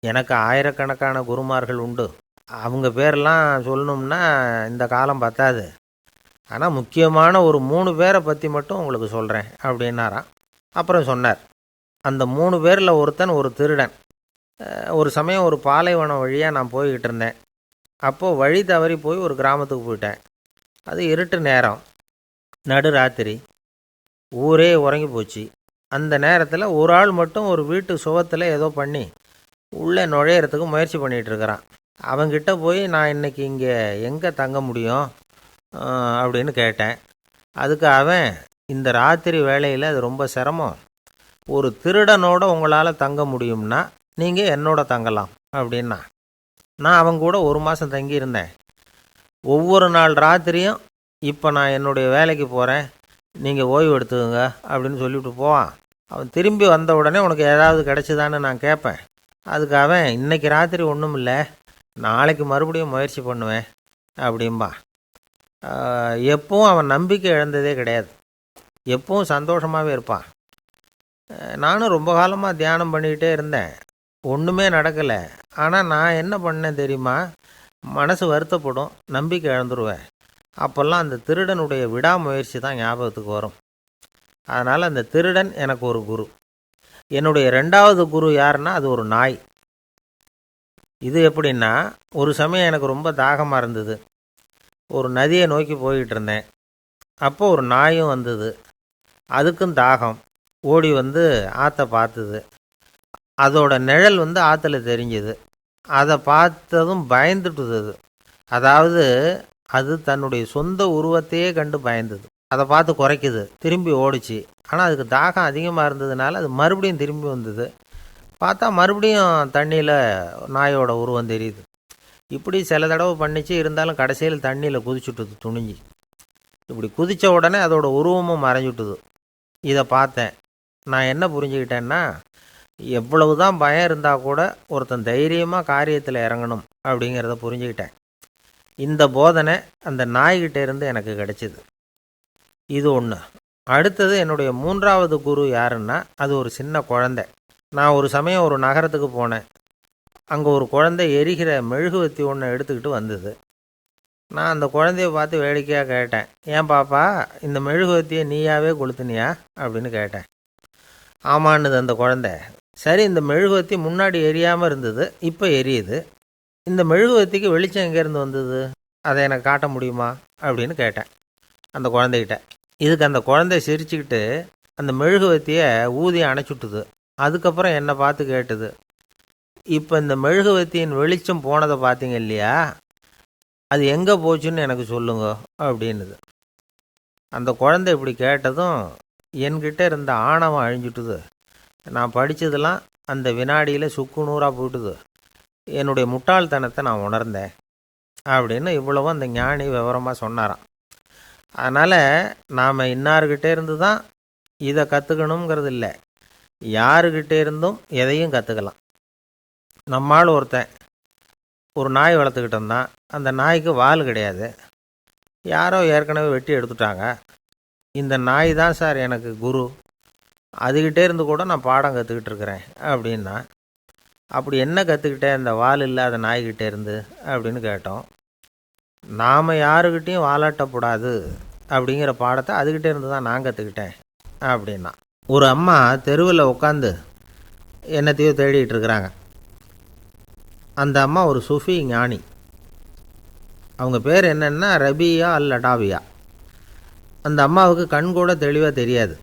எனக்கு ஆயிரக்கணக்கான குருமார்கள் உண்டு, அவங்க பேரெல்லாம் சொல்லணும்னா இந்த காலம் பத்தாது, ஆனால் முக்கியமான ஒரு 3 பேரை பற்றி மட்டும் உங்களுக்கு சொல்கிறேன் அப்படின்னாராம். அப்புறம் சொன்னார், அந்த 3 பேரில் ஒருத்தன் ஒரு திருடன். ஒரு சமயம் ஒரு பாலைவனம் வழியாக நான் போய்கிட்டு இருந்தேன். அப்போது வழி தவறி போய் ஒரு கிராமத்துக்கு போயிட்டேன். அது இருட்டு நேரம், நடுராத்திரி, ஊரே உறங்கி போச்சு. அந்த நேரத்தில் ஒரு ஆள் மட்டும் ஒரு வீட்டு சுவத்தில் ஏதோ பண்ணி உள்ளே நுழையிறதுக்கு முயற்சி பண்ணிகிட்ருக்கிறான். அவங்கிட்ட போய் நான் இன்றைக்கி இங்கே எங்கே தங்க முடியும் அப்படின்னு கேட்டேன். அதுக்கு அவன், இந்த ராத்திரி வேளையில் அது ரொம்ப சிரமம், ஒரு திருடனோட உங்களால் தங்க முடியும்னா நீங்கள் என்னோட தங்கலாம் அப்படின்னா. நான் அவங்க கூட 1 மாதம் தங்கியிருந்தேன். ஒவ்வொரு நாள் ராத்திரியும் இப்போ நான் என்னுடைய வேலைக்கு போகிறேன், நீங்கள் ஓய்வு எடுத்துக்கோங்க அப்படின்னு சொல்லிவிட்டு போவான். அவன் திரும்பி வந்த உடனே உனக்கு ஏதாவது கிடச்சிதான்னு நான் கேட்பேன். அதுக்கு அவன், இன்றைக்கி ராத்திரி ஒன்றும் இல்லை, நாளைக்கு மறுபடியும் முயற்சி பண்ணுவேன் அப்படின்பா. எப்பவும் அவன் நம்பிக்கை இழந்ததே கிடையாது, எப்பவும் சந்தோஷமாகவே இருப்பான். நானும் ரொம்ப காலமாக தியானம் பண்ணிக்கிட்டே இருந்தேன், ஒன்றுமே நடக்கலை. ஆனால் நான் என்ன பண்ணேன் தெரியுமா, மனசு வருத்தப்படும், நம்பிக்கை இழந்துருவேன். அப்போல்லாம் அந்த திருடனுடைய விடாமுயற்சி தான் ஞாபகத்துக்கு வரும். அதனால் அந்த திருடன் எனக்கு ஒரு குரு. என்னுடைய 2வது குரு யாருன்னா அது ஒரு நாய். இது எப்படின்னா, ஒரு சமயம் எனக்கு ரொம்ப தாகமாக இருந்தது. ஒரு நதியை நோக்கி போய்கிட்டு இருந்தேன். அப்போ ஒரு நாயும் வந்தது, அதுக்கும் தாகம். ஓடி ஆற்றை பார்த்தது. அதோட நிழல் ஆற்றுல தெரிஞ்சுது. அதை பார்த்ததும் பயந்துட்டுது. அதாவது அது தன்னுடைய சொந்த உருவத்தையே கண்டு பயந்தது. அதை பார்த்து குறைக்குது, திரும்பி ஓடிச்சு. ஆனால் அதுக்கு தாகம் அதிகமாக இருந்ததுனால அது மறுபடியும் திரும்பி வந்தது. பார்த்தா மறுபடியும் தண்ணியில் நாயோட உருவம் தெரியுது. இப்படி சில தடவை பண்ணிச்சு. இருந்தாலும் கடைசியில் தண்ணியில் குதிச்சுட்டுது துணிஞ்சு. இப்படி குதித்த உடனே அதோட உருவமும் மறைஞ்சுட்டுது. இதை பார்த்தேன். நான் என்ன புரிஞ்சுக்கிட்டேன்னா, எவ்வளவு தான் பயம் இருந்தால் கூட ஒருத்தன் தைரியமாக காரியத்தில் இறங்கணும் அப்படிங்கிறத புரிஞ்சுக்கிட்டேன். இந்த போதனை அந்த நாய்கிட்ட இருந்து எனக்கு கிடைச்சிது. இது ஒன்று. அடுத்தது என்னுடைய 3வது குரு யாருன்னா அது ஒரு சின்ன குழந்தை. நான் ஒரு சமயம் ஒரு நகரத்துக்கு போனேன். அங்கே ஒரு குழந்தை எரிகிற மெழுகுவத்தி ஒன்று எடுத்துக்கிட்டு வந்தது. நான் அந்த குழந்தைய பார்த்து வேடிக்கையாக கேட்டேன், ஏன் பாப்பா இந்த மெழுகுவர்த்தியை நீயாவே கொளுத்துனியா அப்படின்னு கேட்டேன். ஆமான்னுது அந்த குழந்தை. சரி, இந்த மெழுகுவர்த்தி முன்னாடி எரியாமல் இருந்தது, இப்போ எரியுது. இந்த மெழுகுவர்த்திக்கு வெளிச்சம் எங்கேருந்து வந்தது, அதை எனக்கு காட்ட முடியுமா அப்படின்னு கேட்டேன் அந்த குழந்தைகிட்ட. இதுக்கு அந்த குழந்தை சிரிச்சுக்கிட்டு அந்த மெழுகுவர்த்தியை ஊதி அணைச்சுட்டுது. அதுக்கப்புறம் என்னை பார்த்து கேட்டுது, இப்போ இந்த மெழுகுவர்த்தியின் வெளிச்சம் போனதை பார்த்தீங்க இல்லையா, அது எங்கே போச்சுன்னு எனக்கு சொல்லுங்க அப்படின்னுது. அந்த குழந்தை இப்படி கேட்டதும் என்கிட்ட இருந்த ஆணவம் அழிஞ்சுட்டுது. நான் படித்ததெல்லாம் அந்த வினாடியில் சுக்கு நூறாக போட்டுது. என்னுடைய முட்டாள்தனத்தை நான் உணர்ந்தேன் அப்படின்னு இவ்வளவும் அந்த ஞானி விவரமாக சொன்னாராம். அதனால் நாம் இன்னார்கிட்டே இருந்து தான் இதை கற்றுக்கணுங்கிறது இல்லை, யாருக்கிட்டே இருந்தும் எதையும் கற்றுக்கலாம். நம்மால் ஒருத்தன் ஒரு நாய் வளர்த்துக்கிட்டு இருந்தான். அந்த நாய்க்கு வால் கிடையாது. யாரோ ஏற்கனவே வெட்டி எடுத்துட்டாங்க. இந்த நாய் தான் சார் எனக்கு குரு, அதுக்கிட்டே இருந்து கூட நான் பாடம் கற்றுக்கிட்டு இருக்கிறேன் அப்படின்னா. அப்படி என்ன கற்றுக்கிட்டேன் இந்த வால் இல்லாத நாய்கிட்டே இருந்து அப்படின்னு கேட்டோம். நாம் யாருக்கிட்டேயும் வாலாட்டக்கூடாது அப்படிங்கிற பாடத்தை அதுக்கிட்டே இருந்து தான் நான் கற்றுக்கிட்டேன் அப்படின்னா. ஒரு அம்மா தெருவில் உட்காந்து என்னத்தையோ தேடிட்டு இருக்கிறாங்க. அந்த அம்மா ஒரு சூஃபி ஞானி. அவங்க பேர் என்னென்னா ரபியா அல் அடாவியா. அந்த அம்மாவுக்கு கண் கூட தெளிவாக தெரியாது.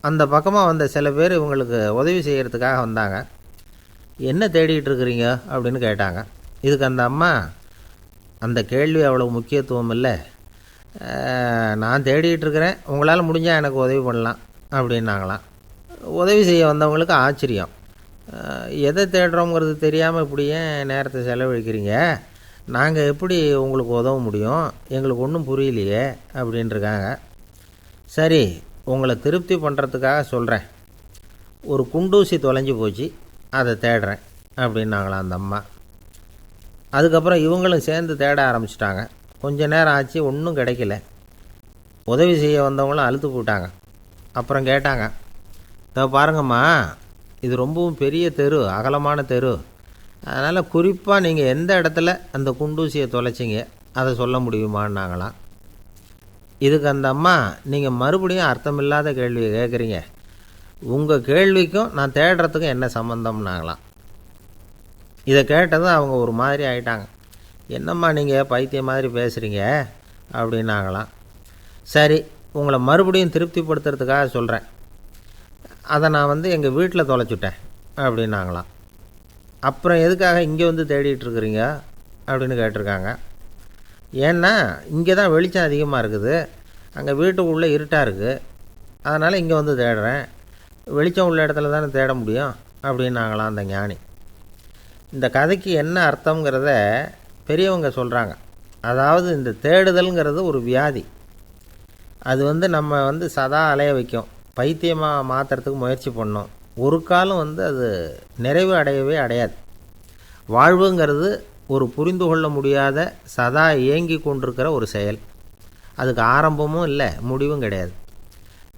அந்த பக்கமாக வந்த சில பேர் இவங்களுக்கு உதவி செய்கிறதுக்காக வந்தாங்க. என்ன தேடிகிட்டு இருக்கிறீங்க அப்படின்னு கேட்டாங்க. இதுக்கு அந்த அம்மா, அந்த கேள்வி அவ்வளோ முக்கியத்துவம் இல்லை, நான் தேடிகிட்டு இருக்கிறேன், உங்களால் முடிஞ்சால் எனக்கு உதவி பண்ணலாம் அப்படின்னாங்களாம். உதவி செய்ய வந்தவங்களுக்கு ஆச்சரியம். எதை தேடுறோங்கிறது தெரியாமல் இப்படி ஏன் நேரத்தை செலவழிக்கிறீங்க, நாங்கள் எப்படி உங்களுக்கு உதவ முடியும், எங்களுக்கு ஒன்றும் புரியலையே அப்படின்ட்டுருக்காங்க. சரி, உங்களை திருப்தி பண்ணுறதுக்காக சொல்கிறேன், ஒரு குண்டூசி தொலைஞ்சி போச்சு, அதை தேடுறேன் அப்படின்னாங்களாம் அந்த அம்மா. அதுக்கப்புறம் இவங்களும் சேர்ந்து தேட ஆரம்பிச்சிட்டாங்க. கொஞ்ச நேரம் ஆச்சு, ஒன்றும் கிடைக்கல. உதவி செய்ய வந்தவங்களும் அழுத்து போட்டாங்க. அப்புறம் கேட்டாங்க, இதை பாருங்கம்மா, இது ரொம்பவும் பெரிய தெரு, அகலமான தெரு, அதனால் குறிப்பாக நீங்கள் எந்த இடத்துல அந்த குண்டூசியை தொலைச்சிங்க அதை சொல்ல முடியுமான்னாங்களாம். இதுக்கு அந்த அம்மா, நீங்கள் மறுபடியும் அர்த்தமில்லாத கேள்வியை கேட்குறீங்க, உங்கள் கேள்விக்கும் நான் தேடுறதுக்கும் என்ன சம்மந்தம்னாங்களாம். இதை கேட்டதும் அவங்க ஒரு மாதிரி ஆகிட்டாங்க. என்னம்மா நீங்கள் பைத்தியம் மாதிரி பேசுகிறீங்க அப்படின்னாங்களாம். சரி, உங்களை மறுபடியும் திருப்திப்படுத்துறதுக்காக சொல்கிறேன், அதை நான் எங்கள் வீட்டில் தொலைச்சுட்டேன் அப்படின்னாங்களாம். அப்புறம் எதுக்காக இங்கே வந்து தேடிட்டு இருக்கிறீங்க அப்படின்னு கேட்டிருக்காங்க. ஏன்னா இங்கே தான் வெளிச்சம் அதிகமாக இருக்குது, அங்கே வீட்டுக்குள்ளே இருட்டாக இருக்குது, அதனால் இங்கே வந்து தேடுறேன், வெளிச்சம் உள்ள இடத்துல தானே தேட முடியும் அப்படின்னாங்களாம் அந்த ஞானி. இந்த கதைக்கு என்ன அர்த்தங்கிறத பெரியவங்க சொல்கிறாங்க. அதாவது இந்த தேடுதல்ங்கிறது ஒரு வியாதி. அது நம்ம சதா அலைய வைக்கும், பைத்தியமாக மாற்றுறதுக்கு முயற்சி பண்ணோம். ஒரு காலம் அது நிறைவு அடையவே அடையாது. வாழ்வுங்கிறது ஒரு புரிந்து கொள்ள முடியாத சதா இயங்கி கொண்டிருக்கிற ஒரு செயல். அதுக்கு ஆரம்பமும் இல்லை, முடிவும் கிடையாது.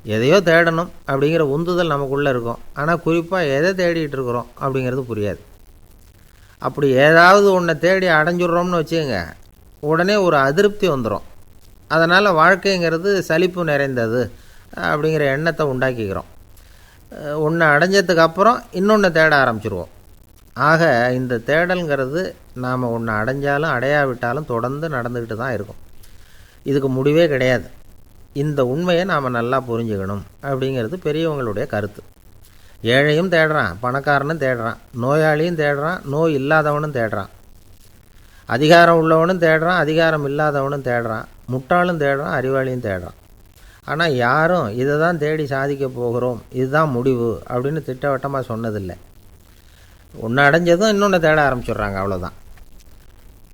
எதையோ தேடணும் அப்படிங்கிற உந்துதல் நமக்குள்ளே இருக்கும், ஆனால் குறிப்பாக எதை தேடிட்டு இருக்கிறோம் அப்படிங்கிறது புரியாது. அப்படி ஏதாவது ஒன்றை தேடி அடைஞ்சிட்றோம்னு வச்சுக்கோங்க, உடனே ஒரு அதிருப்தி வந்துடும். அதனால் வாழ்க்கைங்கிறது சலிப்பு நிறைந்தது அப்படிங்கிற எண்ணத்தை உண்டாக்கிக்கிறோம். ஒன்று அடைஞ்சதுக்கு அப்புறம் இன்னொன்று தேட ஆரம்பிச்சிருவோம். ஆக இந்த தேடல்ங்கிறது நாம் ஒன்று அடைஞ்சாலும் அடையாவிட்டாலும் தொடர்ந்து நடந்துக்கிட்டு தான் இருக்கும். இதுக்கு முடிவே கிடையாது. இந்த உண்மையை நாம் நல்லா புரிஞ்சுக்கணும் அப்படிங்கிறது பெரியவங்களுடைய கருத்து. ஏழையும் தேடுறான், பணக்காரனும் தேடுறான், நோயாளியும் தேடுறான், நோய் இல்லாதவனும் தேடுறான், அதிகாரம் உள்ளவனும் தேடுறான், அதிகாரம் இல்லாதவனும் தேடுறான், முட்டாளும் தேடுறான், அறிவாளியும் தேடுறான். ஆனால் யாரும் இதை தான் தேடி சாதிக்க போகிறோம், இதுதான் முடிவு அப்படின்னு திட்டவட்டமாக சொன்னதில்லை. ஒன்று அடைஞ்சதும் இன்னொன்று தேட ஆரம்பிச்சிடுறாங்க, அவ்வளோதான்.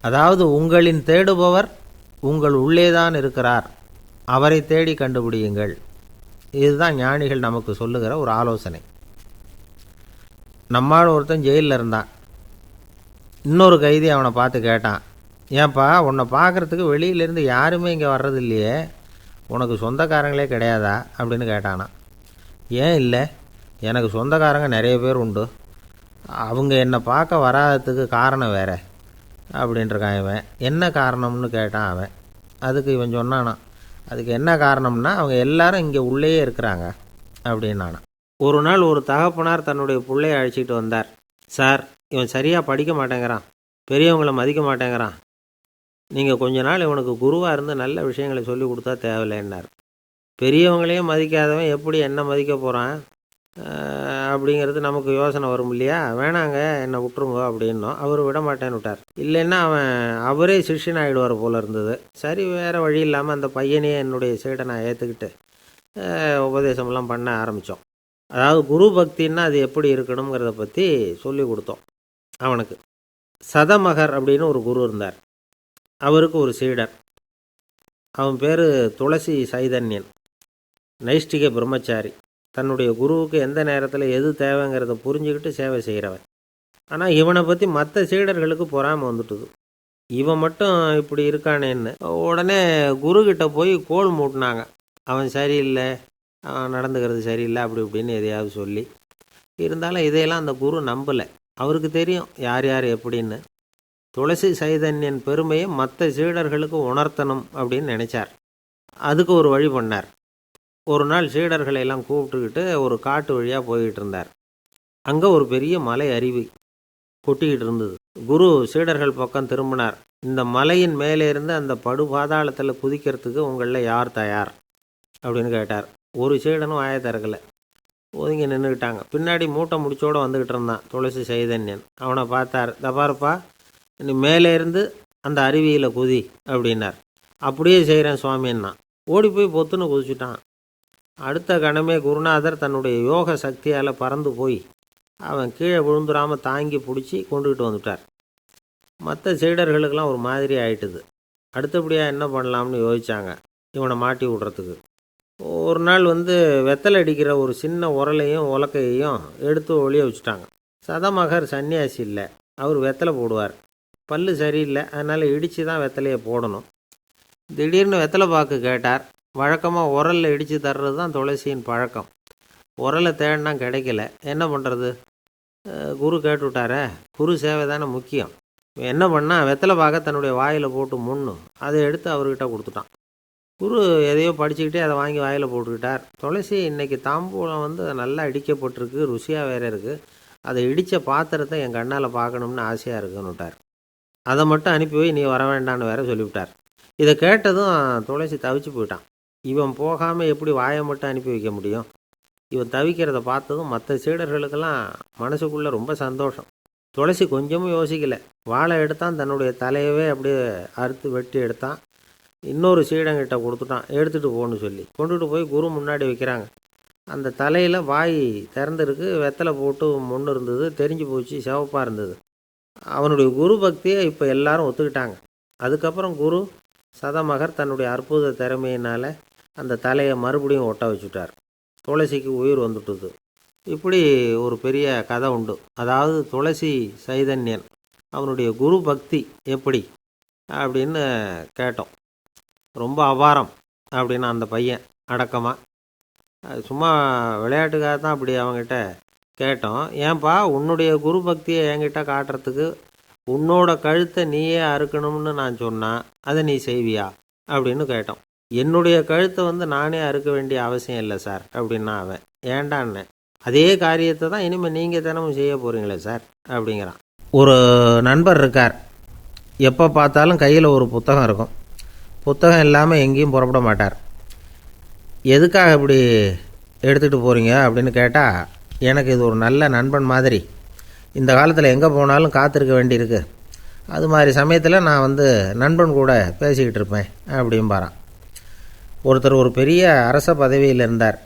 அதாவது உங்களின் தேடுபவர் உங்கள் உள்ளே தான் இருக்கிறார், அவரை தேடி கண்டுபிடியுங்கள். இதுதான் ஞானிகள் நமக்கு சொல்லுகிற ஒரு ஆலோசனை. நம்மால் ஒருத்தன் ஜெயிலில் இருந்தான். இன்னொரு கைதி அவனை பார்த்து கேட்டான், ஏன்பா உன்னை பார்க்குறதுக்கு வெளியிலேருந்து யாருமே இங்கே வர்றது இல்லையே, உனக்கு சொந்தக்காரங்களே கிடையாதா அப்படின்னு கேட்டானா. ஏன் இல்லை, எனக்கு சொந்தக்காரங்க நிறைய பேர் உண்டு, அவங்க என்னை பார்க்க வராததுக்கு காரணம் வேறு. அப்படின்ட்டுருக்கான் இவன். என்ன காரணம்னு கேட்டான் அவன். அதுக்கு இவன் சொன்னானா, அதுக்கு என்ன காரணம்னா அவங்க எல்லாரும் இங்கே உள்ளேயே இருக்கிறாங்க அப்படின்னானா. ஒரு நாள் ஒரு தகப்பனார் தன்னுடைய பிள்ளையை அழைச்சிட்டு வந்தார். சார், இவன் சரியாக படிக்க மாட்டேங்கிறான், பெரியவங்களை மதிக்க மாட்டேங்கிறான், நீங்கள் கொஞ்ச நாள் இவனுக்கு குருவாக இருந்து நல்ல விஷயங்களை சொல்லி கொடுத்தா தேவையில்லைன்னார். பெரியவங்களையும் மதிக்காதவன் எப்படி என்ன மதிக்க போகிறான் அப்படிங்கிறது நமக்கு யோசனை வரும் இல்லையா. வேணாங்க, என்னை விட்டுருங்க அப்படின்னோம். அவர் விட மாட்டேன்னு விட்டார். இல்லைன்னா அவரே சிஷ்யன் ஆகிடுவார் போல இருந்தது. சரி, வேறு வழி இல்லாமல் அந்த பையனையே என்னுடைய சீடனை ஏற்றுக்கிட்டு உபதேசமெல்லாம் பண்ண ஆரம்பித்தோம். அதாவது குரு பக்தின்னா அது எப்படி இருக்கணுங்கிறத பற்றி சொல்லி கொடுத்தோம் அவனுக்கு. சதமகர் அப்படின்னு ஒரு குரு இருந்தார். அவருக்கு ஒரு சீடர். அவன் பேர் துளசி சைதன்யன், நைஷ்டிக பிரம்மச்சாரி. தன்னுடைய குருவுக்கு எந்த நேரத்தில் எது தேவைங்கிறத புரிஞ்சுக்கிட்டு சேவை செய்கிறவன். ஆனால் இவனை பற்றி மற்ற சீடர்களுக்கு பொறாமை வந்துட்டுது. இவன் மட்டும் இப்படி இருக்கானேன்னு உடனே குருக்கிட்ட போய் கோல் மூட்டினாங்க. அவன் சரியில்லை, அவன் நடந்துக்கிறது சரியில்லை, அப்படி இப்படின்னு எதையாவது சொல்லி. இருந்தாலும் இதையெல்லாம் அந்த குரு நம்பலை. அவருக்கு தெரியும் யார் யார் எப்படின்னு. துளசி சைதன்யன் பெருமையை மற்ற சீடர்களுக்கு உணர்த்தணும் அப்படின்னு நினச்சார். அதுக்கு ஒரு வழி பண்ணார். ஒரு நாள் சீடர்களை எல்லாம் கூப்பிட்டுக்கிட்டு ஒரு காட்டு வழியாக போய்கிட்டு இருந்தார். அங்கே ஒரு பெரிய மலை அருவி கொட்டிக்கிட்டு இருந்தது. குரு சீடர்கள் பக்கம் திரும்பினார். இந்த மலையின் மேலே இருந்து அந்த படுபாதாளத்தில் குதிக்கிறதுக்கு உங்களில் யார் தயார் அப்படின்னு கேட்டார். ஒரு சீடனும் வாயை திறக்கலை, ஒதுங்கி நின்றுக்கிட்டாங்க. பின்னாடி மூட்டை முடிச்சோடு வந்துக்கிட்டு இருந்தான் துளசி சைதன்யன். அவனை பார்த்தார். தப்பாருப்பா, நீ மேலே இருந்து அந்த அருவியில் குதி அப்படின்னார். அப்படியே செய்கிறேன் சுவாமின்னா ஓடி போய் பொத்துன்னு குதிச்சுட்டான். அடுத்த கணமே குருநாதர் தன்னுடைய யோக சக்தியால் பறந்து போய் அவன் கீழே விழுந்துடாமல் தாங்கி பிடிச்சி கொண்டுக்கிட்டு வந்துட்டார். மற்ற சீடர்களுக்கெல்லாம் ஒரு மாதிரி ஆயிட்டுது. அடுத்தபடியாக என்ன பண்ணலாம்னு யோசித்தாங்க இவனை மாட்டி விடுறதுக்கு. ஒரு நாள் வெத்தலை அடிக்கிற ஒரு சின்ன உரலையும் உலக்கையையும் எடுத்து ஒளிய வச்சுட்டாங்க. சதமகர் சன்னியாசி இல்லை, அவர் வெத்தலை போடுவார். பல்லு சரியில்லை, அதனால் இடித்து தான் வெத்தலையை போடணும். திடீர்னு வெத்தலை பாக்கு கேட்டார். வழக்கமாக உரலில் இடித்து தர்றது தான் துளசியின் பழக்கம். உரலை தேடினா கிடைக்கல, என்ன பண்ணுறது? குரு கேட்டுவிட்டாரே, குரு சேவை தானே முக்கியம். என்ன பண்ணால் வெத்தலை பாக்க தன்னுடைய வாயில் போட்டு முன்னும் அதை எடுத்து அவர்கிட்ட கொடுத்துட்டான். குரு எதையோ படிச்சுக்கிட்டே அதை வாங்கி வாயில் போட்டுக்கிட்டார். துளசி இன்றைக்கி தாம்பூலம் நல்லா இடிக்கப்பட்டிருக்கு, ருசியாக வேறு இருக்குது, அதை இடித்த பாத்திரத்தை என் கண்ணால் பார்க்கணும்னு ஆசையாக இருக்குன்னு விட்டார். அதை மட்டும் அனுப்பி போய் நீ வர வேண்டான்னு வேற சொல்லிவிட்டார். இதை கேட்டதும் துளசி தவிச்சு போயிட்டான். இவன் போகாமல் எப்படி வாயை மட்டும் அனுப்பி வைக்க முடியும்? இவன் தவிக்கிறத பார்த்ததும் மற்ற சீடர்களுக்கெல்லாம் மனசுக்குள்ளே ரொம்ப சந்தோஷம். துளசி கொஞ்சமும் யோசிக்கலை. வாழை எடுத்தான், தன்னுடைய தலையவே அப்படியே அறுத்து வெட்டி எடுத்தான். இன்னொரு சீடங்கிட்ட கொடுத்துட்டான், எடுத்துகிட்டு போன்னு சொல்லி. கொண்டுட்டு போய் குரு முன்னாடி வைக்கிறாங்க. அந்த தலையில் வாய் திறந்துருக்கு, வெத்தலை போட்டு முன்னு இருந்தது, தெரிஞ்சு போச்சு, சிவப்பாக இருந்தது. அவனுடைய குரு பக்தியை இப்போ எல்லாரும் ஒத்துக்கிட்டாங்க. அதுக்கப்புறம் குரு சதமகர் தன்னுடைய அற்புத திறமையினால் அந்த தலையை மறுபடியும் ஒட்ட வச்சுட்டார். துளசிக்கு உயிர் வந்துட்டுது. இப்படி ஒரு பெரிய கதை உண்டு. அதாவது துளசி சைதன்யன் அவனுடைய குரு பக்தி எப்படி அப்படின்னு கேட்டோம். ரொம்ப அபாரம் அப்படின்னு அந்த பையன் அடக்கமாக, சும்மா விளையாட்டுக்காக தான் அப்படி அவங்ககிட்ட கேட்டோம். ஏன்பா உன்னுடைய குரு பக்தியை என்கிட்ட காட்டுறதுக்கு உன்னோட கழுத்தை நீயே அறுக்கணும்னு நான் சொன்னால் அதை நீ செய்வியா அப்படின்னு கேட்டோம். என்னுடைய கழுத்தை நானே அறுக்க வேண்டிய அவசியம் இல்லை சார் அப்படின்னா அவன். ஏண்டான்னு, அதே காரியத்தை தான் இனிமேல் நீங்கள் தினமும் செய்ய போகிறீங்களே சார் அப்படிங்கிறான். ஒரு நண்பர் இருக்கார். எப்போ பார்த்தாலும் கையில் ஒரு புத்தகம் இருக்கும். புத்தகம் இல்லாமல் எங்கேயும் புறப்பட மாட்டார். எதுக்காக இப்படி எடுத்துகிட்டு போகிறீங்க அப்படின்னு கேட்டால், எனக்கு இது ஒரு நல்ல நண்பன் மாதிரி, இந்த காலத்தில் எங்கே போனாலும் காத்திருக்க வேண்டியிருக்கு, அது மாதிரி சமயத்தில் நான் நண்பன் கூட பேசிக்கிட்டு இருப்பேன் அப்படிம்பாரான். ஒருத்தர் ஒரு பெரிய அரச பதவியில் இருந்தார்.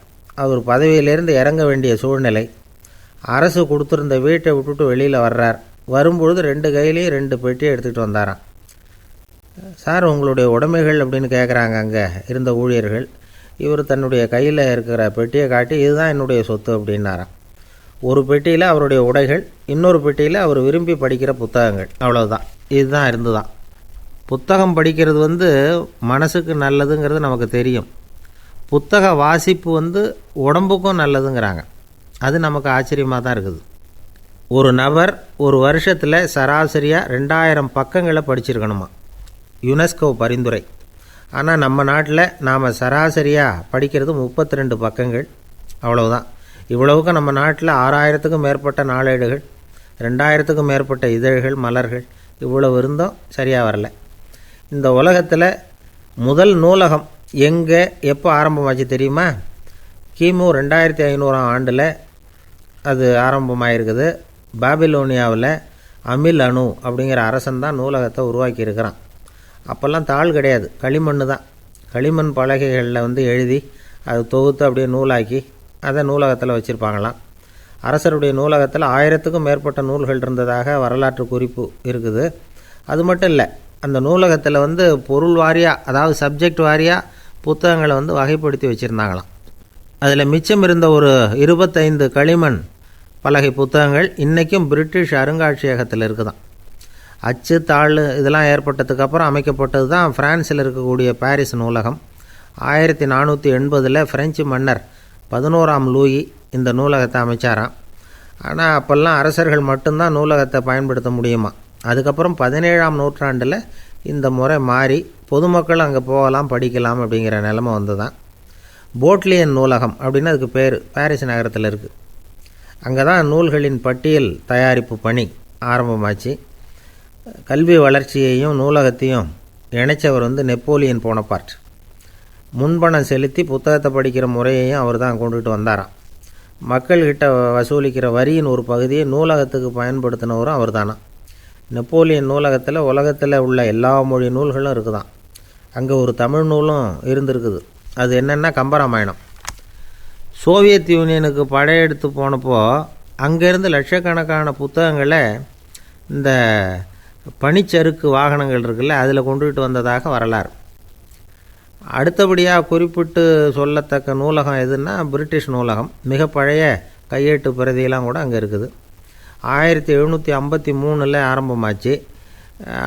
அவர் பதவியிலேருந்து இறங்க வேண்டிய சூழ்நிலை. அரசு கொடுத்துருந்த வீட்டை விட்டுட்டு வெளியில் வர்றார். வரும்பொழுது 2 கையிலையும் 2 பெட்டியை எடுத்துகிட்டு வந்தாராம். சார் உங்களுடைய உடைமைகள் அப்படின்னு கேட்குறாங்க அங்கே இருந்த ஊழியர்கள். இவர் தன்னுடைய கையில் இருக்கிற பெட்டியை காட்டி இதுதான் என்னுடைய சொத்து அப்படின்னாராம். ஒரு பெட்டியில் அவருடைய உடைகள், இன்னொரு பெட்டியில் அவர் விரும்பி படிக்கிற புத்தகங்கள். அவ்வளோதான், இதுதான் இருந்துதான். புத்தகம் படிக்கிறது மனசுக்கு நல்லதுங்கிறது நமக்கு தெரியும். புத்தக வாசிப்பு உடம்புக்கும் நல்லதுங்கிறாங்க. அது நமக்கு ஆச்சரியமாக தான் இருக்குது. ஒரு நபர் ஒரு வருஷத்தில் சராசரியாக 2000 பக்கங்களை படிச்சிருக்கணுமா, யுனெஸ்கோ பரிந்துரை. ஆனால் நம்ம நாட்டில் நாம் சராசரியாக படிக்கிறது 32 பக்கங்கள், அவ்வளவுதான். இவ்வளவுக்கு நம்ம நாட்டில் 6000த்துக்கும் மேற்பட்ட நாளேடுகள், 2000த்துக்கும் மேற்பட்ட இதழ்கள், மலர்கள், இவ்வளவு இருந்தும் சரியாக வரல. இந்த உலகத்தில் முதல் நூலகம் எங்கே எப்போ ஆரம்பமாச்சு தெரியுமா? கிமு 2500 ஆண்டில் அது ஆரம்பமாயிருக்குது. பாபிலோனியாவில் அமில் அணு அப்படிங்கிற அரசன் தான் நூலகத்தை உருவாக்கியிருக்கிறான். அப்போல்லாம் தாள் கிடையாது, களிமண் தான். களிமண் பலகைகளில் எழுதி அது தொகுத்து அப்படியே நூலாக்கி அதை நூலகத்தில் வச்சுருப்பாங்களாம். அரசருடைய நூலகத்தில் 1000த்துக்கும் மேற்பட்ட நூல்கள் இருந்ததாக வரலாற்று குறிப்பு இருக்குது. அது மட்டும் இல்லை, அந்த நூலகத்தில் பொருள் வாரியாக, அதாவது சப்ஜெக்ட் வாரியாக புத்தகங்களை வகைப்படுத்தி வச்சுருந்தாங்களாம். அதில் மிச்சம் இருந்த ஒரு 25 களிமண் பலகை புத்தகங்கள் இன்றைக்கும் பிரிட்டிஷ் அருங்காட்சியகத்தில் இருக்குதான். அச்சு தாள் இதெல்லாம் ஏற்பட்டதுக்கப்புறம் அமைக்கப்பட்டது தான் ஃப்ரான்ஸில் இருக்கக்கூடிய பாரிஸ் நூலகம். 1480 ஃப்ரெஞ்சு மன்னர் 11ஆம் லூயி இந்த நூலகத்தை அமைச்சாராம். ஆனால் அப்போல்லாம் அரசர்கள் மட்டும்தான் நூலகத்தை பயன்படுத்த முடியுமா. அதுக்கப்புறம் 17ஆம் நூற்றாண்டில் இந்த முறை மாறி பொதுமக்கள் அங்கே போகலாம், படிக்கலாம் அப்படிங்கிற நிலைமை வந்து தான் போட்லியன் நூலகம் அப்படின்னு அதுக்கு பேர், பாரிஸ் நகரத்தில் இருக்குது. அங்கே தான் நூல்களின் பட்டியல் தயாரிப்பு பணி ஆரம்பமாச்சு. கல்வி வளர்ச்சியையும் நூலகத்தையும் இணைச்சவர் நெப்போலியன் போனபார்ட். முன்பணம் செலுத்தி புத்தகத்தை படிக்கிற முறையையும் அவர் தான் கொண்டுகிட்டு வந்தாராம். மக்கள்கிட்ட வசூலிக்கிற வரியின் ஒரு பகுதியை நூலகத்துக்கு பயன்படுத்தினவரும் அவர் தானா. நெப்போலியன் நூலகத்தில் உலகத்தில் உள்ள எல்லா மொழி நூல்களும் இருக்குதான். அங்கே ஒரு தமிழ் நூலும் இருந்திருக்குது. அது என்னென்னா கம்பராமாயணம். சோவியத் யூனியனுக்கு படையெடுத்து போனப்போ அங்கேருந்து லட்சக்கணக்கான புத்தகங்களை இந்த பனிச்சறுக்கு வாகனங்கள் இருக்குல்ல, அதில் கொண்டுகிட்டு வந்ததாக வரலாறு. அடுத்தபடியாக குறிப்பிட்டு சொல்லத்தக்க நூலகம் எதுன்னா பிரிட்டிஷ் நூலகம். மிக பழைய கையெட்டு பிரதியெல்லாம் கூட அங்கே இருக்குது. 1753 ஆரம்பமாச்சு.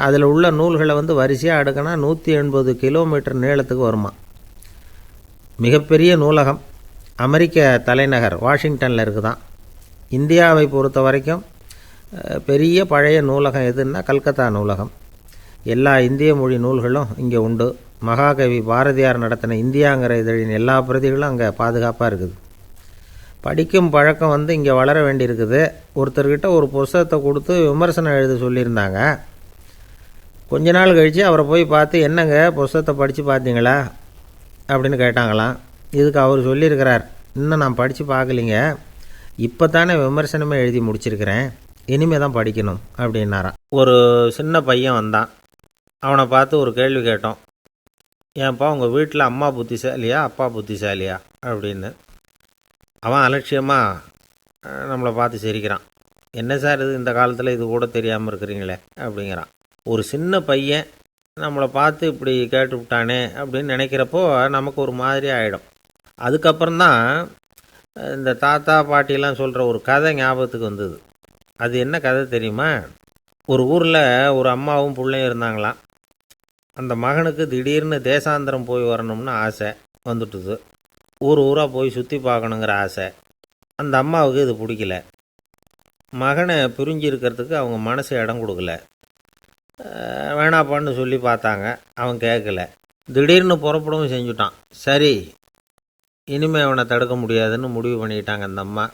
அதில் உள்ள நூல்களை வரிசையாக அடுக்கினா 180 கிலோமீட்டர் நீளத்துக்கு வருமா. மிகப்பெரிய நூலகம் அமெரிக்க தலைநகர் வாஷிங்டனில் இருக்குதான். இந்தியாவை பொறுத்த வரைக்கும் பெரிய பழைய நூலகம் எதுன்னா கல்கத்தா நூலகம். எல்லா இந்திய மொழி நூல்களும் இங்கே உண்டு. மகாகவி பாரதியார் நடத்தின இந்தியாங்கிற இதழின் எல்லா பிரதிகளும் அங்கே பாதுகாப்பாக இருக்குது. படிக்கும் பழக்கம் இங்கே வளர வேண்டியிருக்குது. ஒருத்தர்கிட்ட ஒரு புஸ்தகத்தை கொடுத்து விமர்சனம் எழுத சொல்லியிருந்தாங்க. கொஞ்ச நாள் கழித்து அவரை போய் பார்த்து, என்னங்க புஸ்தகத்தை படித்து பார்த்தீங்களா அப்படின்னு கேட்டாங்களாம். இதுக்கு அவர் சொல்லியிருக்கிறார், இன்னும் நான் படித்து பார்க்கலிங்க, இப்போ தானே விமர்சனமே எழுதி முடிச்சிருக்கிறேன், இனிமே தான் படிக்கணும் அப்படின்னாராம். ஒரு சின்ன பையன் வந்தான். அவனை பார்த்து ஒரு கேள்வி கேட்டோம். ஏன்ப்பா உங்கள் வீட்டில் அம்மா புத்திசாலியா அப்பா புத்திசாலியா அப்படின்னு. அவன் அலட்சியமாக நம்மளை பார்த்து சிரிக்கிறான். என்ன சார் இது, இந்த காலத்தில் இது கூட தெரியாமல் இருக்கிறீங்களே அப்படிங்கிறான். ஒரு சின்ன பையன் நம்மளை பார்த்து இப்படி கேட்டுவிட்டானே அப்படின்னு நினைக்கிறப்போ நமக்கு ஒரு மாதிரி ஆகிடும். அதுக்கப்புறம்தான் இந்த தாத்தா பாட்டிலாம் சொல்கிற ஒரு கதை ஞாபகத்துக்கு வந்தது. அது என்ன கதை தெரியுமா? ஒரு ஊரில் ஒரு அம்மாவும் பிள்ளையும் இருந்தாங்களாம். அந்த மகனுக்கு திடீர்னு தேசாந்திரம் போய் வரணும்னு ஆசை வந்துட்டுது. ஊராக போய் சுற்றி பார்க்கணுங்கிற ஆசை. அந்த அம்மாவுக்கு இது பிடிக்கல. மகனை பிரிஞ்சு இருக்கிறதுக்கு அவங்க மனசு இடம் கொடுக்கல. வேணாப்பான்னு சொல்லி பார்த்தாங்க, அவன் கேட்கல. திடீர்னு புறப்படவும் செஞ்சுட்டான். சரி, இனிமேல் அவனை தடுக்க முடியாதுன்னு முடிவு பண்ணிக்கிட்டாங்க அந்த அம்மா.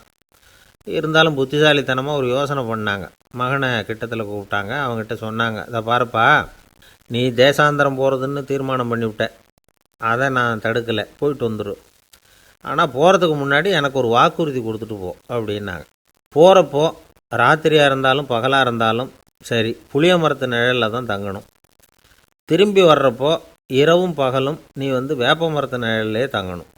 இருந்தாலும் புத்திசாலித்தனமாக ஒரு யோசனை பண்ணாங்க. மகனை கிட்டத்தில் கூப்பிட்டாங்க. அவங்ககிட்ட சொன்னாங்க, இதை பாருப்பா, நீ தேசாந்திரம் போகிறதுன்னு தீர்மானம் பண்ணிவிட்ட, அதை நான் தடுக்கலை, போயிட்டு வந்துடும். ஆனால் போகிறதுக்கு முன்னாடி எனக்கு ஒரு வாக்குறுதி கொடுத்துட்டு போ அப்படின்னாங்க. போகிறப்போ ராத்திரியாக இருந்தாலும் பகலாக இருந்தாலும் சரி, புளிய மரத்து நிழலில் தான் தங்கணும். திரும்பி வர்றப்போ இரவும் பகலும் நீ வேப்ப மரத்து நிழல்லே தங்கணும்